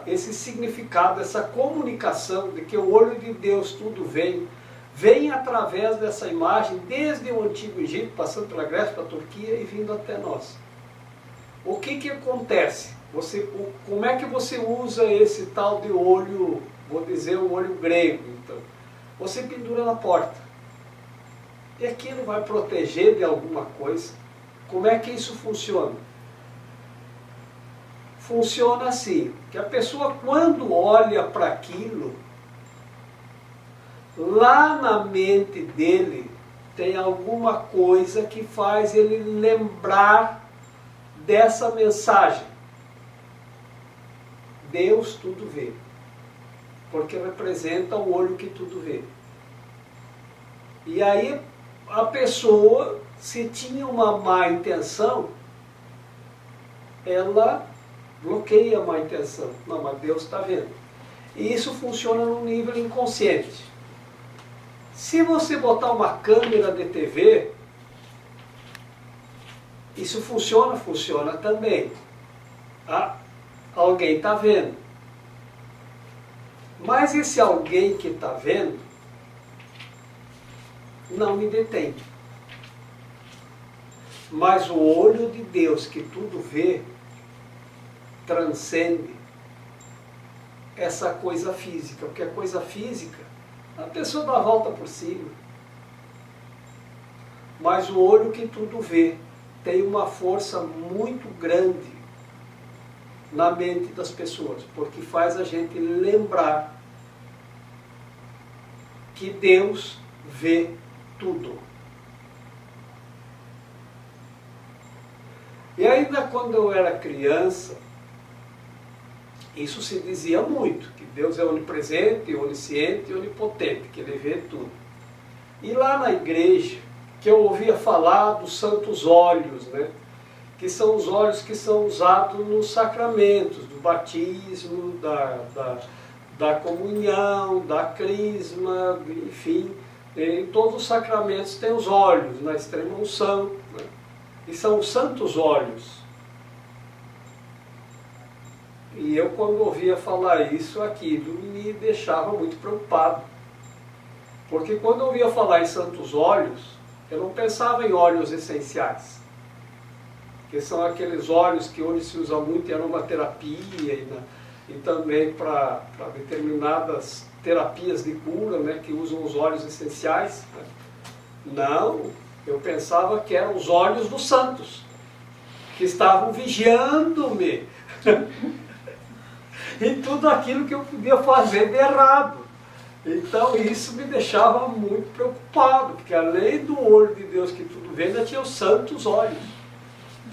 esse significado, essa comunicação de que o olho de Deus tudo vem através dessa imagem, desde o Antigo Egito, passando pela Grécia, pela Turquia e vindo até nós. O que que acontece? Como é que você usa esse tal de olho, vou dizer o olho grego, então? Você pendura na porta. E aquilo vai proteger de alguma coisa. Como é que isso funciona? Funciona assim, que a pessoa quando olha para aquilo, lá na mente dele tem alguma coisa que faz ele lembrar dessa mensagem. Deus tudo vê, porque representa o olho que tudo vê. E aí a pessoa, se tinha uma má intenção, ela bloqueia a má intenção. Não, mas Deus está vendo. E isso funciona no nível inconsciente. Se você botar uma câmera de TV, isso funciona também. Alguém está vendo. Mas esse alguém que está vendo não me detém. Mas o olho de Deus que tudo vê transcende essa coisa física, porque a coisa física, a pessoa dá a volta por cima. Mas o olho que tudo vê tem uma força muito grande na mente das pessoas, porque faz a gente lembrar que Deus vê tudo. E ainda quando eu era criança, isso se dizia muito, que Deus é onipresente, onisciente e onipotente, que Ele vê tudo. E lá na igreja, que eu ouvia falar dos santos óleos, né? Que são os óleos que são usados nos sacramentos, do batismo, da comunhão, da crisma, enfim, em todos os sacramentos tem os óleos, na extrema unção, né? E são os santos óleos. E eu, quando ouvia falar isso, aquilo me deixava muito preocupado. Porque quando eu ouvia falar em santos óleos, eu não pensava em óleos essenciais. Que são aqueles óleos que hoje se usa muito em aromaterapia e também para determinadas terapias de cura, né, que usam os óleos essenciais. Né? Não, eu pensava que eram os óleos dos santos, que estavam vigiando-me em tudo aquilo que eu podia fazer de errado. Então isso me deixava muito preocupado, porque além do olho de Deus que tudo vê, ainda tinha os santos olhos,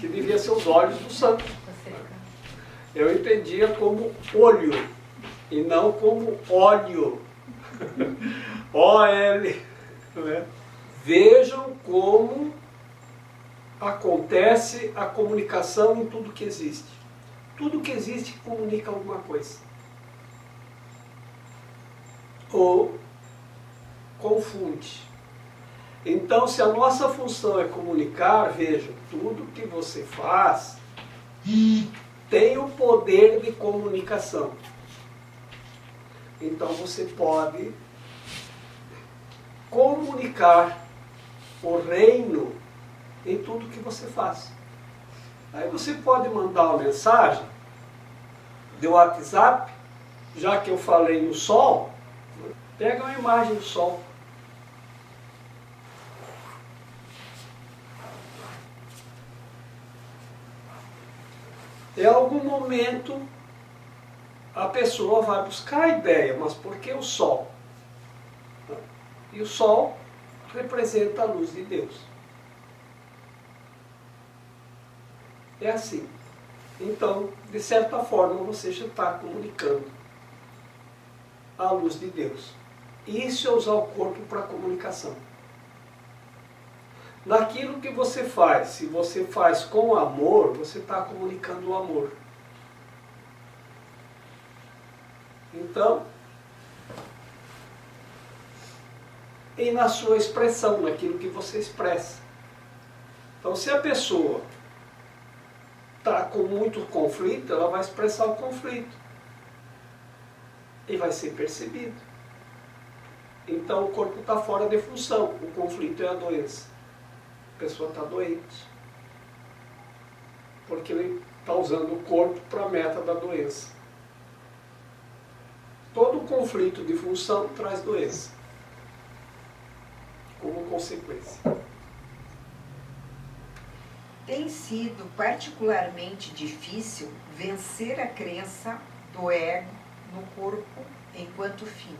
que deviam ser os olhos do santo. Eu entendia como olho, e não como óleo. O-L. Né? Vejam como acontece a comunicação em tudo que existe. Tudo que existe comunica alguma coisa. Ou confunde. Então, se a nossa função é comunicar, vejam, tudo que você faz tem o poder de comunicação. Então você pode comunicar o reino em tudo que você faz. Aí você pode mandar uma mensagem de WhatsApp, já que eu falei no sol, pega uma imagem do sol. Em algum momento a pessoa vai buscar a ideia, mas por que o sol? E o sol representa a luz de Deus. É assim. Então, de certa forma, você já está comunicando a luz de Deus. Isso é usar o corpo para comunicação. Naquilo que você faz, se você faz com amor, você está comunicando o amor. Então, e na sua expressão, naquilo que você expressa. Então, se a pessoa está com muito conflito, ela vai expressar o conflito. E vai ser percebido. Então, o corpo está fora de função. O conflito é a doença. A pessoa está doente. Porque ele está usando o corpo para a meta da doença. Todo conflito de função traz doença. Como consequência. Tem sido particularmente difícil vencer a crença do ego no corpo enquanto fim.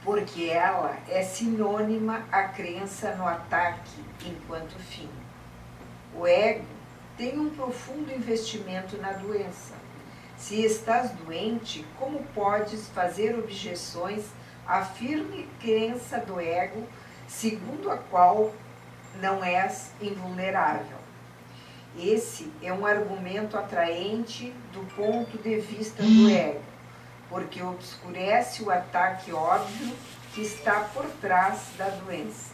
Porque ela é sinônima à crença no ataque enquanto fim. O ego tem um profundo investimento na doença. Se estás doente, como podes fazer objeções à firme crença do ego, segundo a qual não és invulnerável? Esse é um argumento atraente do ponto de vista do ego, porque obscurece o ataque óbvio que está por trás da doença.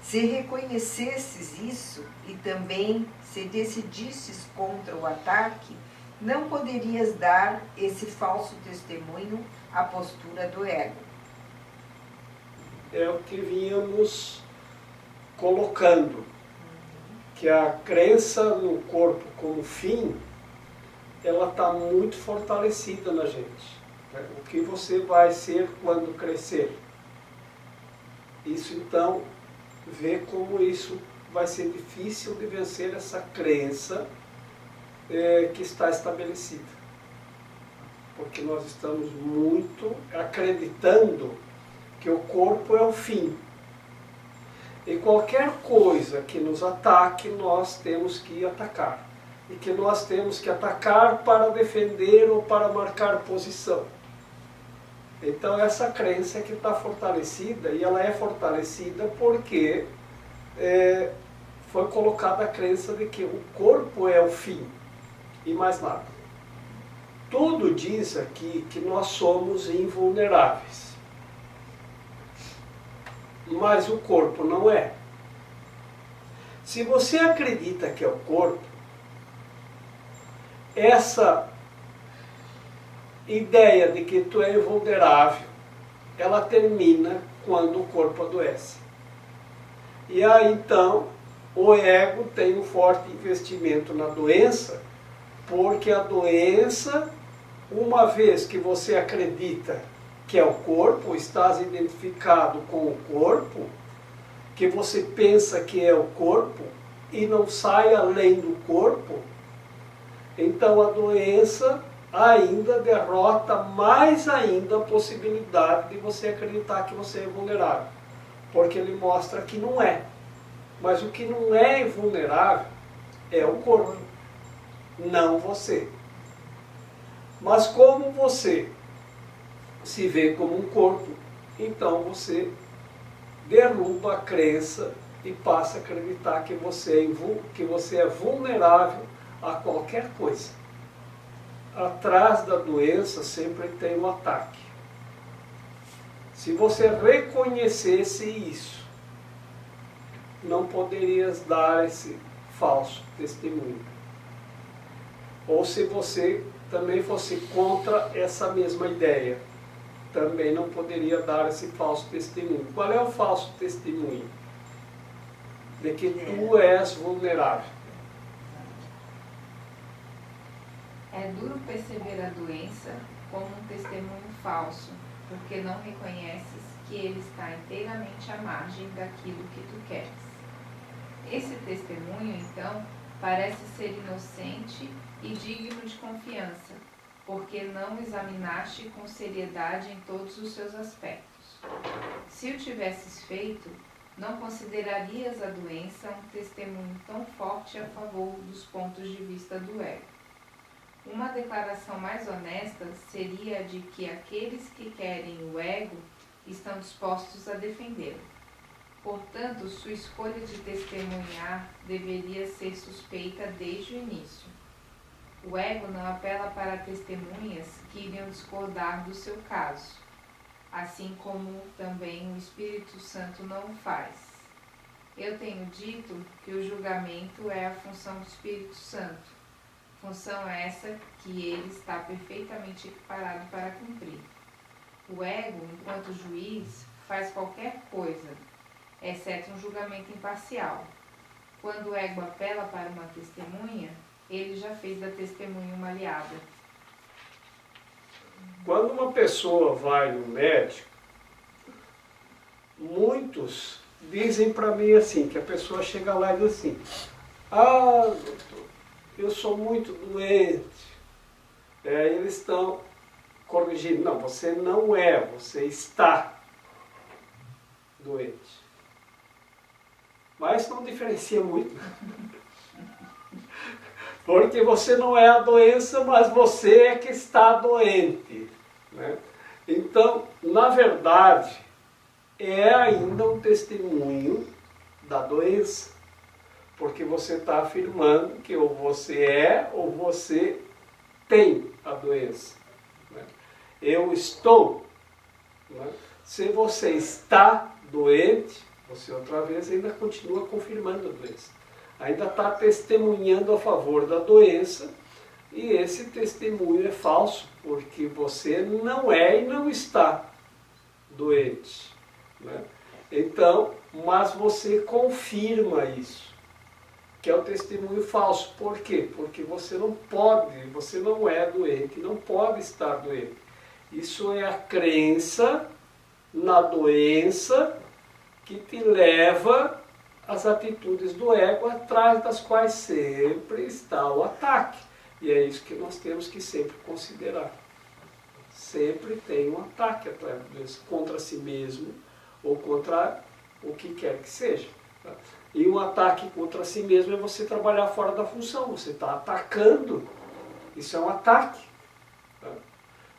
Se reconhecesses isso e também se decidisses contra o ataque, não poderias dar esse falso testemunho à postura do ego. É o que vínhamos colocando, que a crença no corpo como fim, ela está muito fortalecida na gente. O que você vai ser quando crescer? Isso então, vê como isso vai ser difícil de vencer essa crença que está estabelecida. Porque nós estamos muito acreditando que o corpo é o fim. E qualquer coisa que nos ataque, nós temos que atacar. E que nós temos que atacar para defender ou para marcar posição. Então essa crença é que está fortalecida, e ela é fortalecida porque foi colocada a crença de que o corpo é o fim, e mais nada. Tudo diz aqui que nós somos invulneráveis. Mas o corpo não é. Se você acredita que é o corpo, essa ideia de que tu é invulnerável, ela termina quando o corpo adoece. E aí então, o ego tem um forte investimento na doença, porque a doença, uma vez que você acredita que é o corpo, estás identificado com o corpo, que você pensa que é o corpo e não sai além do corpo, então a doença ainda derrota mais ainda a possibilidade de você acreditar que você é vulnerável, porque ele mostra que não é. Mas o que não é invulnerável é o corpo, não você. Mas como você se vê como um corpo, então você derruba a crença e passa a acreditar que você é vulnerável a qualquer coisa. Atrás da doença sempre tem um ataque. Se você reconhecesse isso, não poderias dar esse falso testemunho. Ou se você também fosse contra essa mesma ideia, também não poderia dar esse falso testemunho. Qual é o falso testemunho? De que tu és vulnerável. É duro perceber a doença como um testemunho falso, porque não reconheces que ele está inteiramente à margem daquilo que tu queres. Esse testemunho, então, parece ser inocente e digno de confiança, porque não o examinaste com seriedade em todos os seus aspectos. Se o tivesses feito, não considerarias a doença um testemunho tão forte a favor dos pontos de vista do ego. Uma declaração mais honesta seria a de que aqueles que querem o ego estão dispostos a defendê-lo. Portanto, sua escolha de testemunhar deveria ser suspeita desde o início. O ego não apela para testemunhas que iriam discordar do seu caso, assim como também o Espírito Santo não o faz. Eu tenho dito que o julgamento é a função do Espírito Santo, função essa que ele está perfeitamente equiparado para cumprir. O ego, enquanto juiz, faz qualquer coisa, exceto um julgamento imparcial. Quando o ego apela para uma testemunha, ele já fez da testemunha uma aliada. Quando uma pessoa vai no médico, muitos dizem para mim assim, que a pessoa chega lá e diz assim, ah, doutor, eu sou muito doente. Eles estão corrigindo, não, você não é, você está doente. Mas não diferencia muito. Porque você não é a doença, mas você é que está doente. Né? Então, na verdade, é ainda um testemunho da doença. Porque você está afirmando que ou você é ou você tem a doença. Né? Eu estou. Né? Se você está doente, você outra vez ainda continua confirmando a doença. Ainda está testemunhando a favor da doença, e esse testemunho é falso, porque você não é e não está doente. Né? Então, mas você confirma isso, que é o testemunho falso. Por quê? Porque você não pode, você não é doente, não pode estar doente. Isso é a crença na doença que te leva às atitudes do ego, atrás das quais sempre está o ataque. E é isso que nós temos que sempre considerar. Sempre tem um ataque atrás disso, contra si mesmo ou contra o que quer que seja. Tá? E um ataque contra si mesmo é você trabalhar fora da função. Você está atacando. Isso é um ataque. Tá?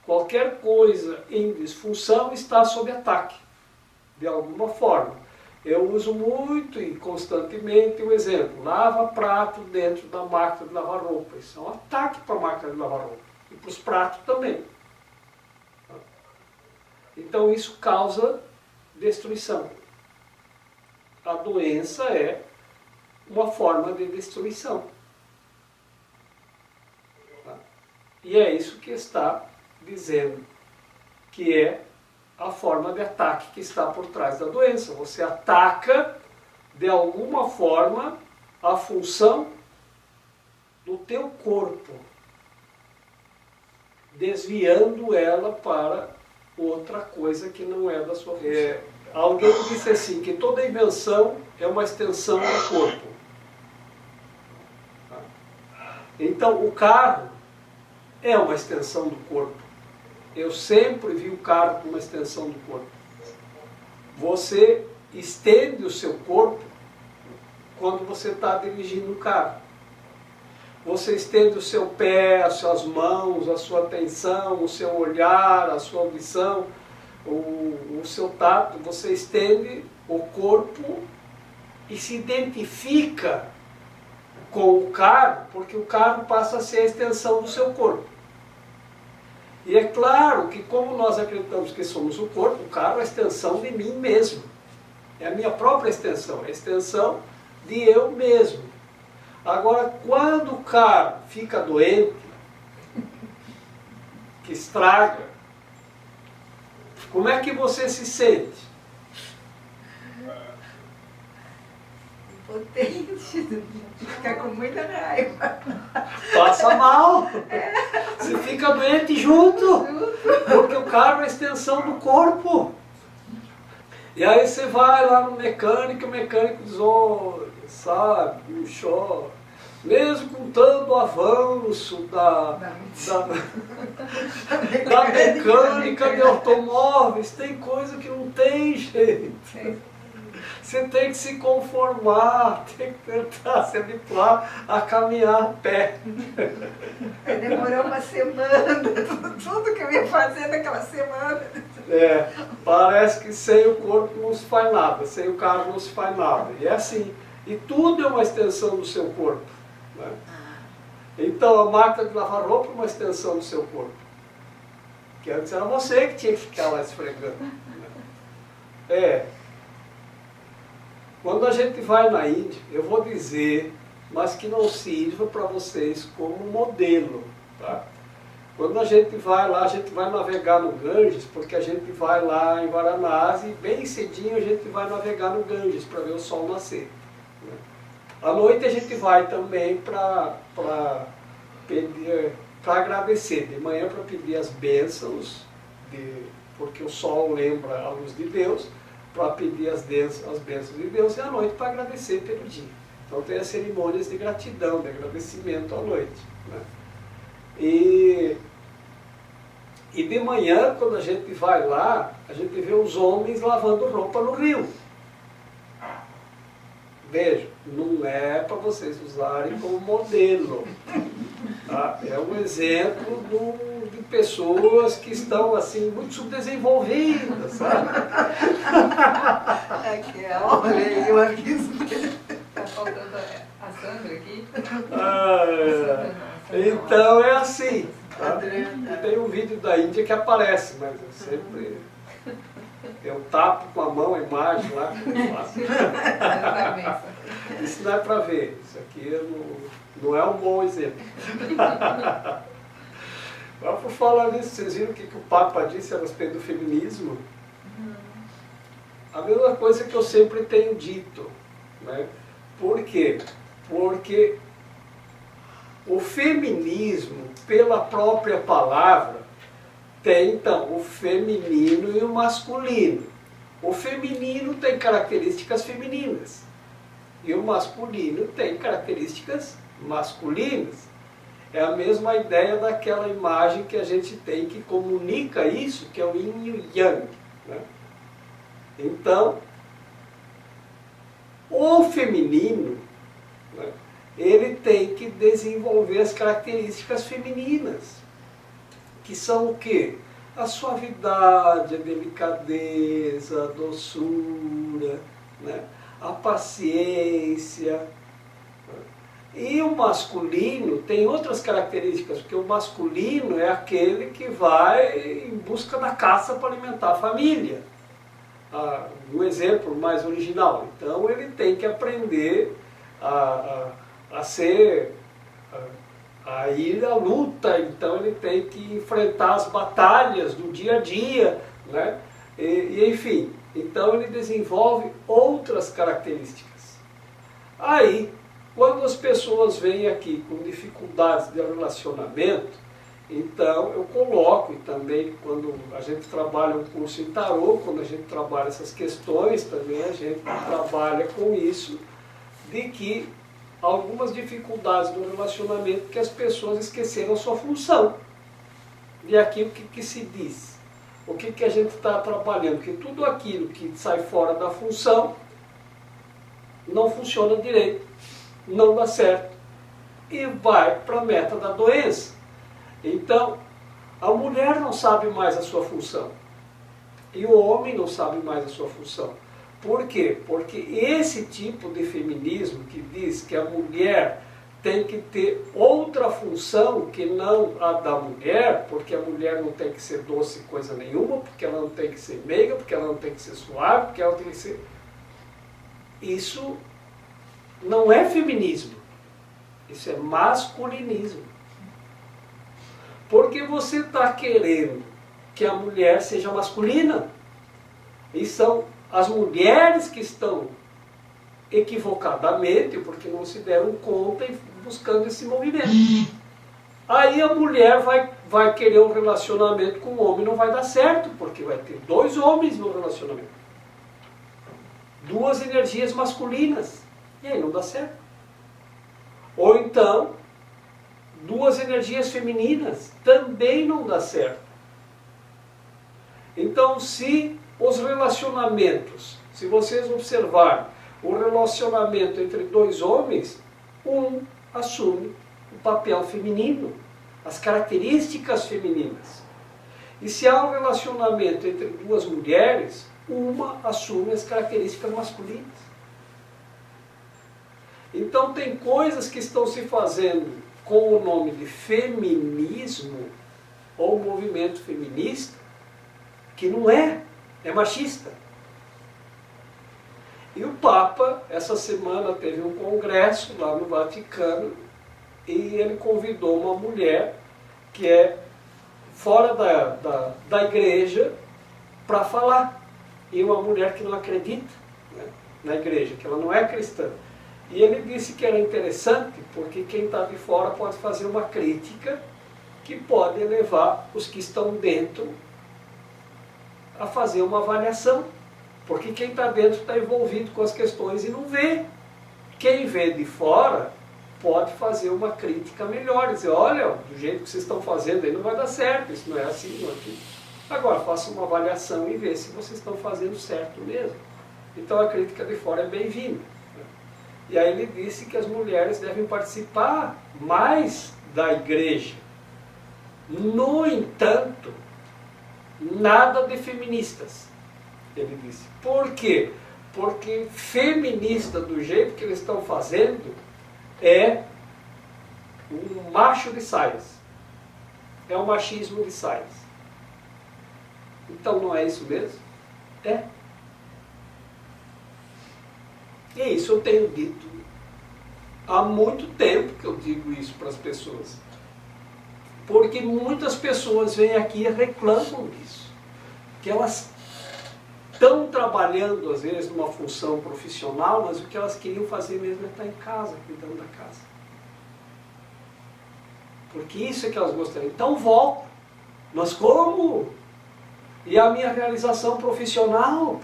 Qualquer coisa em disfunção está sob ataque, de alguma forma. Eu uso muito e constantemente o exemplo, lava prato dentro da máquina de lavar roupa. Isso é um ataque para a máquina de lavar roupa. E para os pratos também. Então isso causa destruição. A doença é uma forma de destruição. E é isso que está dizendo, que é a forma de ataque que está por trás da doença. Você ataca, de alguma forma, a função do teu corpo, desviando ela para outra coisa que não é da sua função. Alguém disse assim, que toda invenção é uma extensão do corpo. Então, o carro é uma extensão do corpo. Eu sempre vi o carro como uma extensão do corpo. Você estende o seu corpo quando você está dirigindo o carro. Você estende o seu pé, as suas mãos, a sua atenção, o seu olhar, a sua audição, o seu tato. Você estende o corpo e se identifica com o carro, porque o carro passa a ser a extensão do seu corpo. E é claro que como nós acreditamos que somos o corpo, o carro é a extensão de mim mesmo. É a minha própria extensão, é a extensão de eu mesmo. Agora, quando o carro fica doente, que estraga, como é que você se sente? Impotente, fica com muita raiva. Passa mal. Você fica doente junto, porque o carro é a extensão do corpo. E aí você vai lá no mecânico, o mecânico diz, olha, sabe, Mesmo com tanto avanço da mecânica de automóveis, tem coisa que não tem jeito. Você tem que se conformar, tem que tentar se habituar a caminhar a pé. Demorou uma semana, tudo que eu ia fazer naquela semana. Parece que sem o corpo não se faz nada, sem o carro não se faz nada. E é assim. E tudo é uma extensão do seu corpo. Né? Então a máquina de lavar roupa é uma extensão do seu corpo. Que antes era você que tinha que ficar lá esfregando. Né? Quando a gente vai na Índia, eu vou dizer, mas que não sirva para vocês como modelo. Tá? Quando a gente vai lá, a gente vai navegar no Ganges, porque a gente vai lá em Varanasi e bem cedinho a gente vai navegar no Ganges para ver o sol nascer. Né? À noite a gente vai também para agradecer, de manhã para pedir as bênçãos, porque o sol lembra a luz de Deus, para pedir as bênçãos de Deus, e à noite para agradecer pelo dia. Então tem as cerimônias de gratidão, de agradecimento à noite. Né? E de manhã, quando a gente vai lá, a gente vê os homens lavando roupa no rio. Veja, não é para vocês usarem como modelo. Tá? É um exemplo de pessoas que estão assim, muito subdesenvolvidas, sabe? Olha, eu aviso. Está faltando a Sandra aqui. Então é assim. Tá? Tem um vídeo da Índia que aparece, mas eu sempre... Eu tapo com a mão a imagem lá. Isso não é para ver. Isso aqui não é um bom exemplo. Mas por falar nisso, vocês viram o que o Papa disse a respeito do feminismo? A mesma coisa que eu sempre tenho dito. Né? Por quê? Porque o feminismo, pela própria palavra, tem então o feminino e o masculino. O feminino tem características femininas e o masculino tem características masculinas. É a mesma ideia daquela imagem que a gente tem que comunica isso, que é o yin e o yang. Né? Então, o feminino, né, ele tem que desenvolver as características femininas, que são o quê? A suavidade, a delicadeza, a doçura, né? A paciência. E o masculino tem outras características, porque o masculino é aquele que vai em busca da caça para alimentar a família. Um exemplo mais original. Então ele tem que aprender a ir à luta, então ele tem que enfrentar as batalhas do dia a dia, né? Enfim, então ele desenvolve outras características. Aí, quando as pessoas vêm aqui com dificuldades de relacionamento, então eu coloco, e também quando a gente trabalha um curso em tarô, quando a gente trabalha essas questões, também a gente trabalha com isso, de que algumas dificuldades do relacionamento que as pessoas esqueceram a sua função. E aqui o que se diz? O que a gente está trabalhando? Que tudo aquilo que sai fora da função não funciona direito, não dá certo e vai para a meta da doença. Então, a mulher não sabe mais a sua função e o homem não sabe mais a sua função. Por quê? Porque esse tipo de feminismo que diz que a mulher tem que ter outra função que não a da mulher, porque a mulher não tem que ser doce coisa nenhuma, porque ela não tem que ser meiga, porque ela não tem que ser suave, porque ela tem que ser... Isso não é feminismo, isso é masculinismo. Porque você está querendo que a mulher seja masculina, e são as mulheres que estão equivocadamente, porque não se deram conta e buscando esse movimento. Aí a mulher vai querer um relacionamento com o homem, não vai dar certo, porque vai ter dois homens no relacionamento. Duas energias masculinas. E aí não dá certo. Ou então, duas energias femininas também não dá certo. Então, se os relacionamentos, se vocês observarem o relacionamento entre dois homens, um assume o papel feminino, as características femininas. E se há um relacionamento entre duas mulheres, uma assume as características masculinas. Então tem coisas que estão se fazendo com o nome de feminismo ou movimento feminista, que não é machista. E o Papa, essa semana, teve um congresso lá no Vaticano e ele convidou uma mulher que é fora da igreja para falar. E uma mulher que não acredita, né, na igreja, que ela não é cristã. E ele disse que era interessante porque quem está de fora pode fazer uma crítica que pode levar os que estão dentro a fazer uma avaliação. Porque quem está dentro está envolvido com as questões e não vê. Quem vê de fora pode fazer uma crítica melhor. Dizer, olha, do jeito que vocês estão fazendo aí não vai dar certo, isso não é assim, não é aqui. Agora, faça uma avaliação e vê se vocês estão fazendo certo mesmo. Então a crítica de fora é bem-vinda. E aí ele disse que as mulheres devem participar mais da igreja. No entanto, nada de feministas, ele disse. Por quê? Porque feminista, do jeito que eles estão fazendo, é um macho de saias. É um machismo de saias. Então não é isso mesmo? É. E isso eu tenho dito há muito tempo que eu digo isso para as pessoas. Porque muitas pessoas vêm aqui e reclamam disso. Que elas estão trabalhando, às vezes, numa função profissional, mas o que elas queriam fazer mesmo é estar em casa, cuidando da casa. Porque isso é que elas gostariam. Então volta. Mas como? E a minha realização profissional?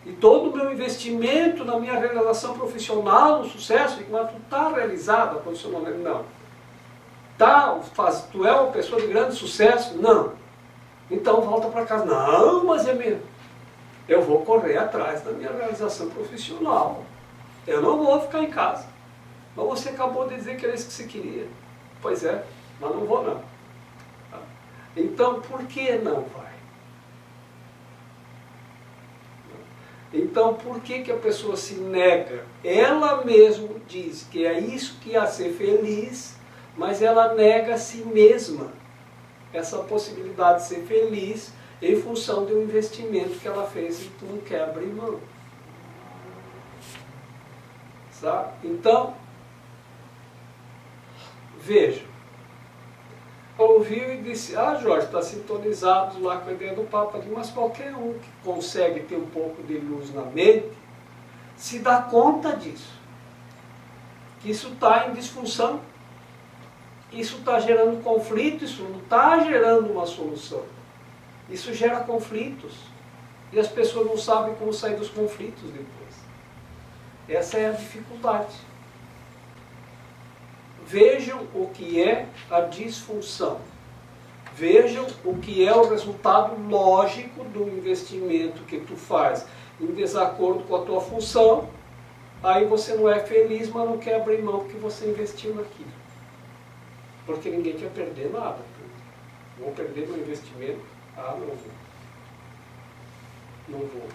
E todo o meu investimento na minha realização profissional, no sucesso, mas tu está realizada profissionalmente? Não. Tu é uma pessoa de grande sucesso? Não. Então volta para casa. Não, mas eu vou correr atrás da minha realização profissional. Eu não vou ficar em casa. Mas você acabou de dizer que era isso que você queria. Pois é, mas não vou não. Então por que não vai? Então, por que a pessoa se nega? Ela mesma diz que é isso que ia ser feliz, mas ela nega a si mesma essa possibilidade de ser feliz em função de um investimento que ela fez e que não quer abrir mão. Sabe? Então, veja. Ouviu e disse, Jorge, está sintonizado lá com a ideia do Papa. Mas qualquer um que consegue ter um pouco de luz na mente, se dá conta disso. Que isso está em disfunção. Isso está gerando conflito, isso não está gerando uma solução. Isso gera conflitos. E as pessoas não sabem como sair dos conflitos depois. Essa é a dificuldade. Vejam o que é a disfunção. Vejam o que é o resultado lógico do investimento que tu faz em desacordo com a tua função. Aí você não é feliz, mas não quer abrir mão porque você investiu naquilo. Porque ninguém quer perder nada. Vou perder meu investimento? Não vou. Não vou.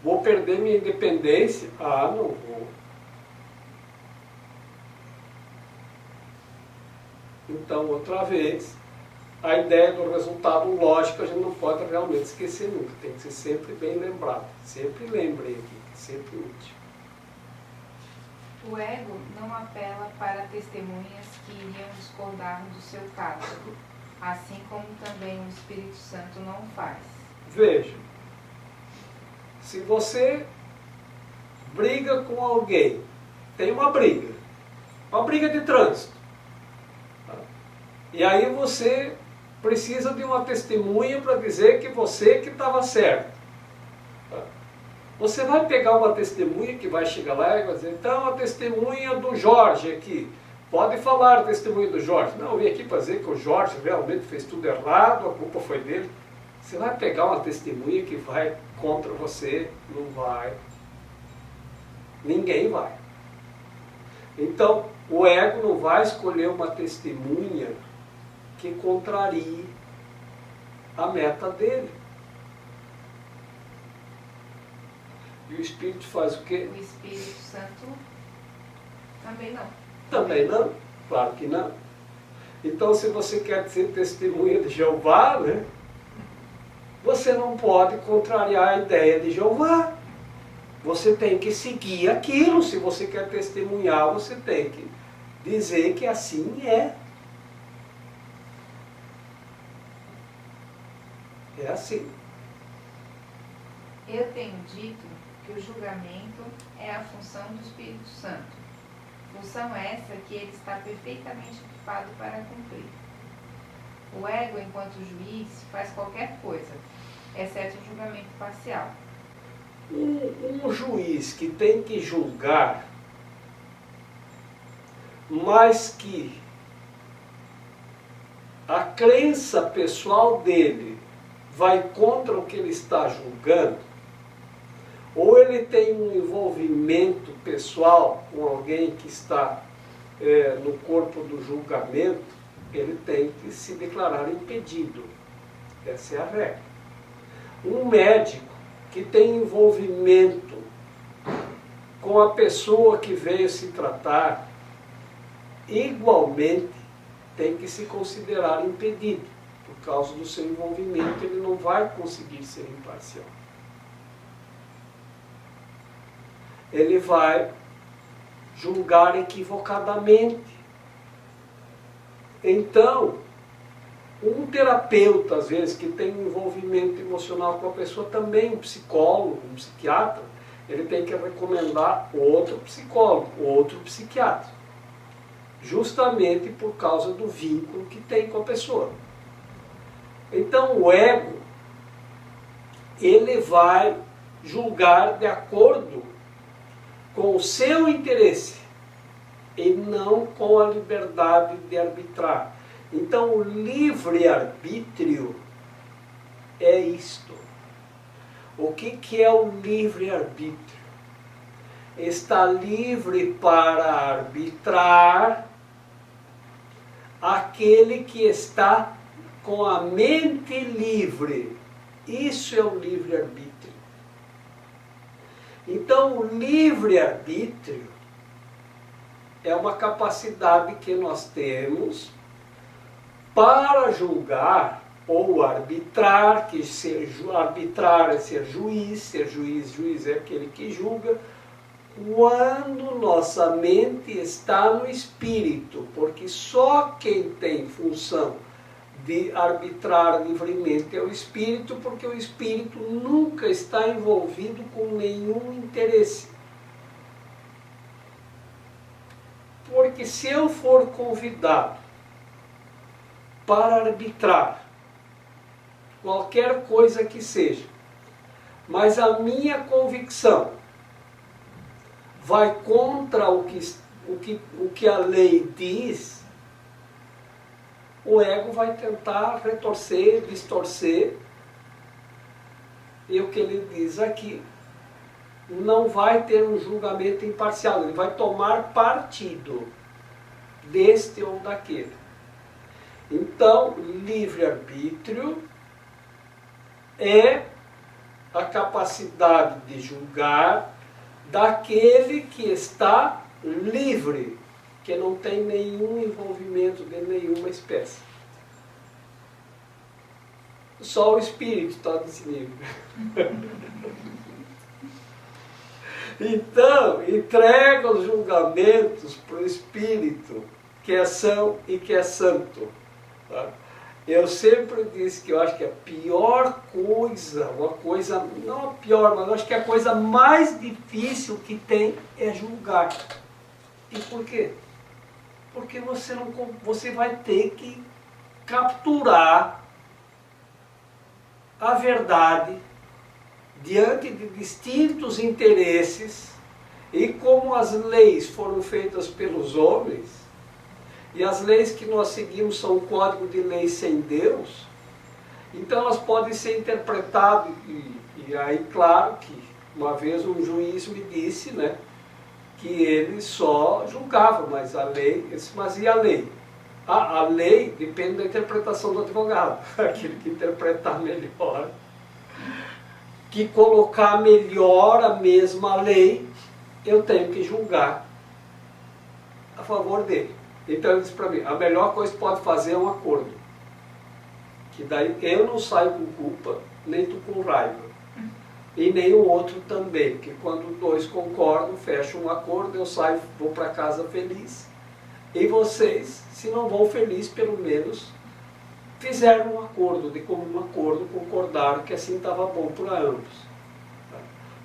Vou perder minha independência? Não vou. Então, outra vez, a ideia do resultado lógico a gente não pode realmente esquecer nunca. Tem que ser sempre bem lembrado. Sempre lembrei aqui, sempre útil. O ego não apela para testemunhas que iriam discordar do seu caso, assim como também o Espírito Santo não faz. Veja, se você briga com alguém, tem uma briga de trânsito, e aí você precisa de uma testemunha para dizer que você que estava certo. Você vai pegar uma testemunha que vai chegar lá e vai dizer, então a testemunha do Jorge aqui. Pode falar a testemunha do Jorge. Não, eu vim aqui para dizer que o Jorge realmente fez tudo errado, a culpa foi dele. Você vai pegar uma testemunha que vai contra você? Não vai. Ninguém vai. Então, o ego não vai escolher uma testemunha que contrarie a meta dele. E o Espírito faz o quê? O Espírito Santo também não. Também não, claro que não. Então, se você quer ser testemunha de Jeová, né, você não pode contrariar a ideia de Jeová. Você tem que seguir aquilo. Se você quer testemunhar, você tem que dizer que assim é. É assim. Eu tenho dito que o julgamento é a função do Espírito Santo. Função essa que ele está perfeitamente equipado para cumprir. O ego, enquanto juiz, faz qualquer coisa, exceto o julgamento parcial. Um juiz que tem que julgar, mas que a crença pessoal dele vai contra o que ele está julgando, ou ele tem um envolvimento pessoal com alguém que está no corpo do julgamento, ele tem que se declarar impedido. Essa é a regra. Um médico que tem envolvimento com a pessoa que veio se tratar, igualmente tem que se considerar impedido. Por causa do seu envolvimento, ele não vai conseguir ser imparcial. Ele vai julgar equivocadamente. Então, um terapeuta, às vezes, que tem um envolvimento emocional com a pessoa, também um psicólogo, um psiquiatra, ele tem que recomendar outro psicólogo, outro psiquiatra. Justamente por causa do vínculo que tem com a pessoa. Então, o ego, ele vai julgar de acordo com o seu interesse e não com a liberdade de arbitrar. Então, o livre-arbítrio é isto. O que é o livre-arbítrio? Está livre para arbitrar aquele que está com a mente livre. Isso é o livre-arbítrio. Então, o livre-arbítrio é uma capacidade que nós temos para julgar ou arbitrar, que arbitrar é ser juiz é aquele que julga, quando nossa mente está no espírito, porque só quem tem função de arbitrar livremente é o espírito, porque o espírito nunca está envolvido com nenhum interesse. Porque se eu for convidado para arbitrar qualquer coisa que seja, mas a minha convicção vai contra o que a lei diz, o ego vai tentar retorcer, distorcer, e o que ele diz aqui não vai ter um julgamento imparcial, ele vai tomar partido deste ou daquele. Então, livre-arbítrio é a capacidade de julgar daquele que está livre, que não tem nenhum envolvimento de nenhuma espécie. Só o espírito está nesse nível. Então, entrega os julgamentos para o espírito, que é são e que é santo. Tá? Eu sempre disse que eu acho que a pior coisa, não a pior, mas eu acho que a coisa mais difícil que tem é julgar. E por quê? Porque você vai ter que capturar a verdade diante de distintos interesses, e como as leis foram feitas pelos homens, e as leis que nós seguimos são um código de leis sem Deus, então elas podem ser interpretadas, e aí claro que uma vez um juiz me disse, né, que ele só julgava, mas a lei, mas e a lei? A lei depende da interpretação do advogado, aquele que interpretar melhor, que colocar melhor a mesma lei, eu tenho que julgar a favor dele. Então ele disse para mim, a melhor coisa que pode fazer é um acordo, que daí eu não saio com culpa, nem tu com raiva, e nem o outro também, porque quando dois concordam, fecham um acordo, eu saio, vou para casa feliz, e vocês, se não vão felizes, pelo menos fizeram um acordo, de comum acordo, concordaram que assim estava bom para ambos.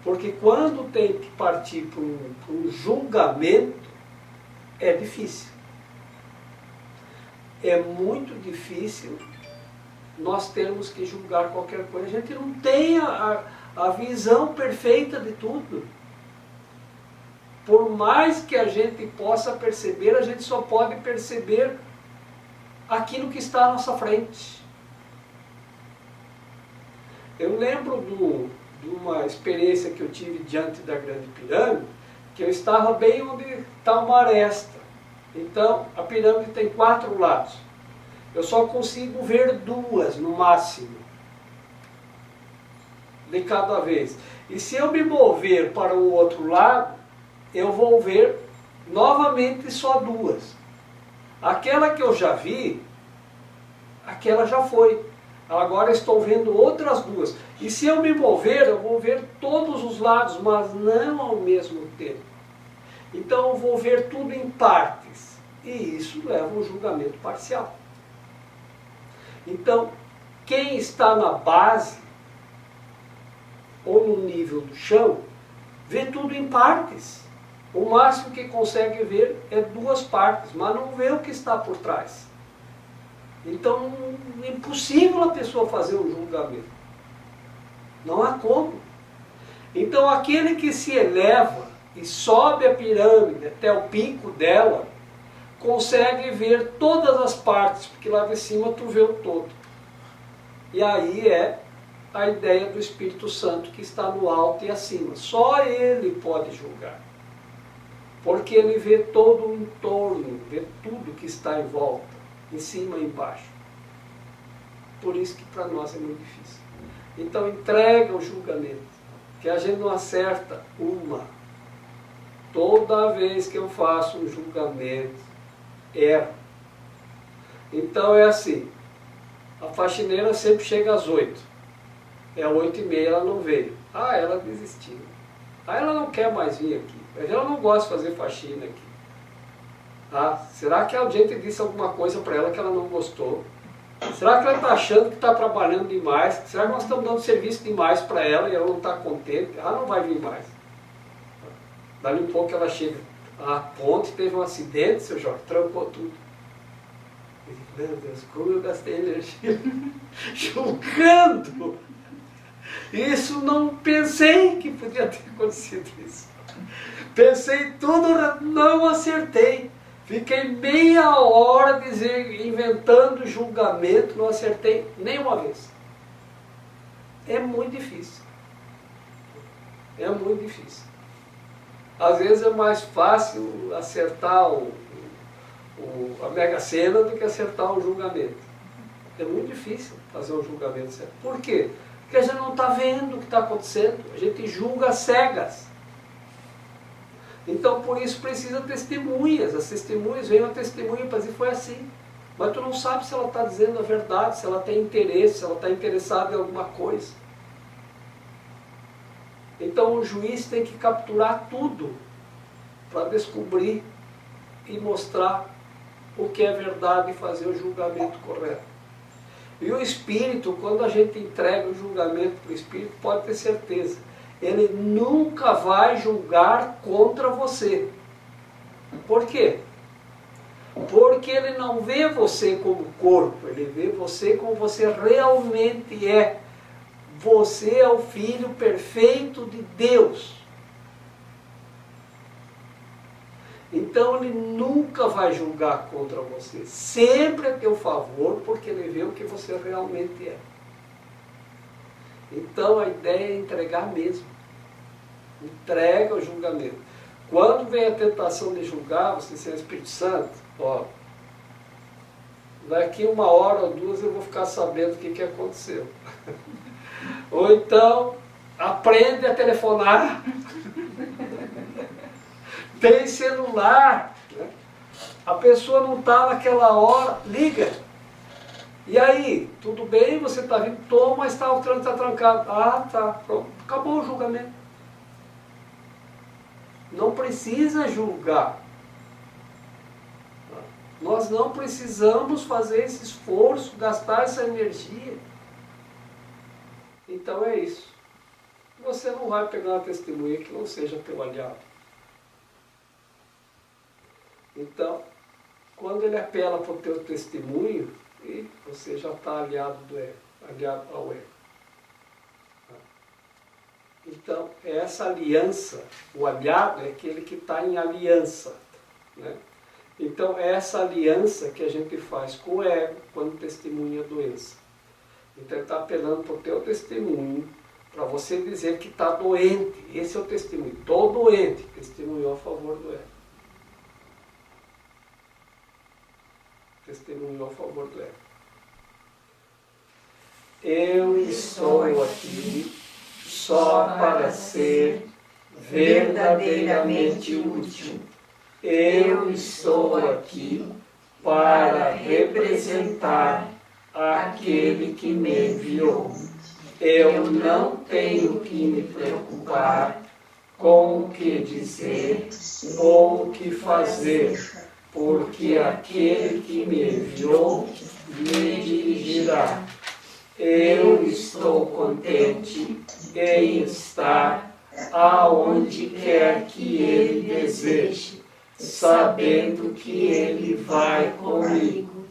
Porque quando tem que partir para um julgamento, é difícil. É muito difícil nós termos que julgar qualquer coisa. A gente não tem a visão perfeita de tudo. Por mais que a gente possa perceber, a gente só pode perceber aquilo que está à nossa frente. Eu lembro de uma experiência que eu tive diante da Grande Pirâmide, que eu estava bem onde está uma aresta. Então, a pirâmide tem 4 lados. Eu só consigo ver 2 no máximo, de cada vez. E se eu me mover para o outro lado, eu vou ver novamente só 2. Aquela que eu já vi, aquela já foi. Agora estou vendo outras 2. E se eu me mover, eu vou ver todos os lados, mas não ao mesmo tempo. Então eu vou ver tudo em partes. E isso leva a um julgamento parcial. Então, quem está na base, ou no nível do chão, vê tudo em partes. O máximo que consegue ver é 2 partes, mas não vê o que está por trás. Então, é impossível a pessoa fazer um julgamento. Não há como. Então, aquele que se eleva e sobe a pirâmide até o pico dela, consegue ver todas as partes, porque lá de cima tu vê o todo. E aí é a ideia do Espírito Santo que está no alto e acima. Só ele pode julgar. Porque ele vê todo o entorno, vê tudo que está em volta, em cima e embaixo. Por isso que para nós é muito difícil. Então entrega o julgamento, que a gente não acerta uma. Toda vez que eu faço um julgamento, erro. Então é assim, a faxineira sempre chega às 8. É 8h30, ela não veio. Ah, ela desistiu. Ah, ela não quer mais vir aqui. Ela não gosta de fazer faxina aqui. Ah, será que alguém disse alguma coisa para ela que ela não gostou? Será que ela está achando que está trabalhando demais? Será que nós estamos dando serviço demais para ela e ela não está contente? Ela não vai vir mais. Dali um pouco ela chega. A ponte teve um acidente, seu Jorge, trancou tudo. Eu digo, meu Deus, como eu gastei energia julgando. Isso não pensei que podia ter acontecido isso. Pensei tudo, não acertei. Fiquei meia hora inventando julgamento, não acertei nenhuma vez. É muito difícil. É muito difícil. Às vezes é mais fácil acertar a Mega Sena do que acertar o julgamento. É muito difícil fazer um julgamento certo. Por quê? Porque a gente não está vendo o que está acontecendo. A gente julga cegas. Então, por isso, precisa testemunhas. As testemunhas, vem uma testemunha para dizer, foi assim. Mas tu não sabe se ela está dizendo a verdade, se ela tem interesse, se ela está interessada em alguma coisa. Então, o juiz tem que capturar tudo para descobrir e mostrar o que é verdade e fazer o julgamento correto. E o Espírito, quando a gente entrega o julgamento para o Espírito, pode ter certeza, ele nunca vai julgar contra você. Por quê? Porque ele não vê você como corpo, ele vê você como você realmente é, Você é o filho perfeito de Deus. Então ele nunca vai julgar contra você. Sempre a teu favor, porque ele vê o que você realmente é. Então a ideia é entregar mesmo. Entrega o julgamento. Quando vem a tentação de julgar, você ser Espírito Santo, ó, daqui 1 hora ou 2 eu vou ficar sabendo o que aconteceu. Ou então, aprende a telefonar. Tem celular. Né? A pessoa não está naquela hora, liga. E aí, tudo bem, você está vindo, toma, mas o trânsito está trancado. Ah, tá, pronto, acabou o julgamento. Não precisa julgar. Nós não precisamos fazer esse esforço, gastar essa energia. Então é isso. Você não vai pegar uma testemunha que não seja teu aliado. Então, quando ele apela para o teu testemunho, você já está aliado ao ego. Então, essa aliança, o aliado é aquele que está em aliança. Né? Então, é essa aliança que a gente faz com o ego quando testemunha a doença. Então, ele está apelando para o teu testemunho, para você dizer que está doente. Esse é o testemunho. Estou doente. Testemunhou a favor do ego. Testemunhou a favor do ego. Eu estou aqui só para ser verdadeiramente útil. Eu estou aqui para representar aquele que me enviou. Eu não tenho que me preocupar com o que dizer ou o que fazer, porque aquele que me enviou me dirigirá. Eu estou contente em estar aonde quer que Ele deseje, sabendo que Ele vai comigo.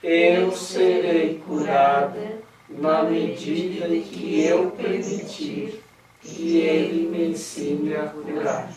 Eu serei curada na medida em que eu permitir que Ele me ensine a curar.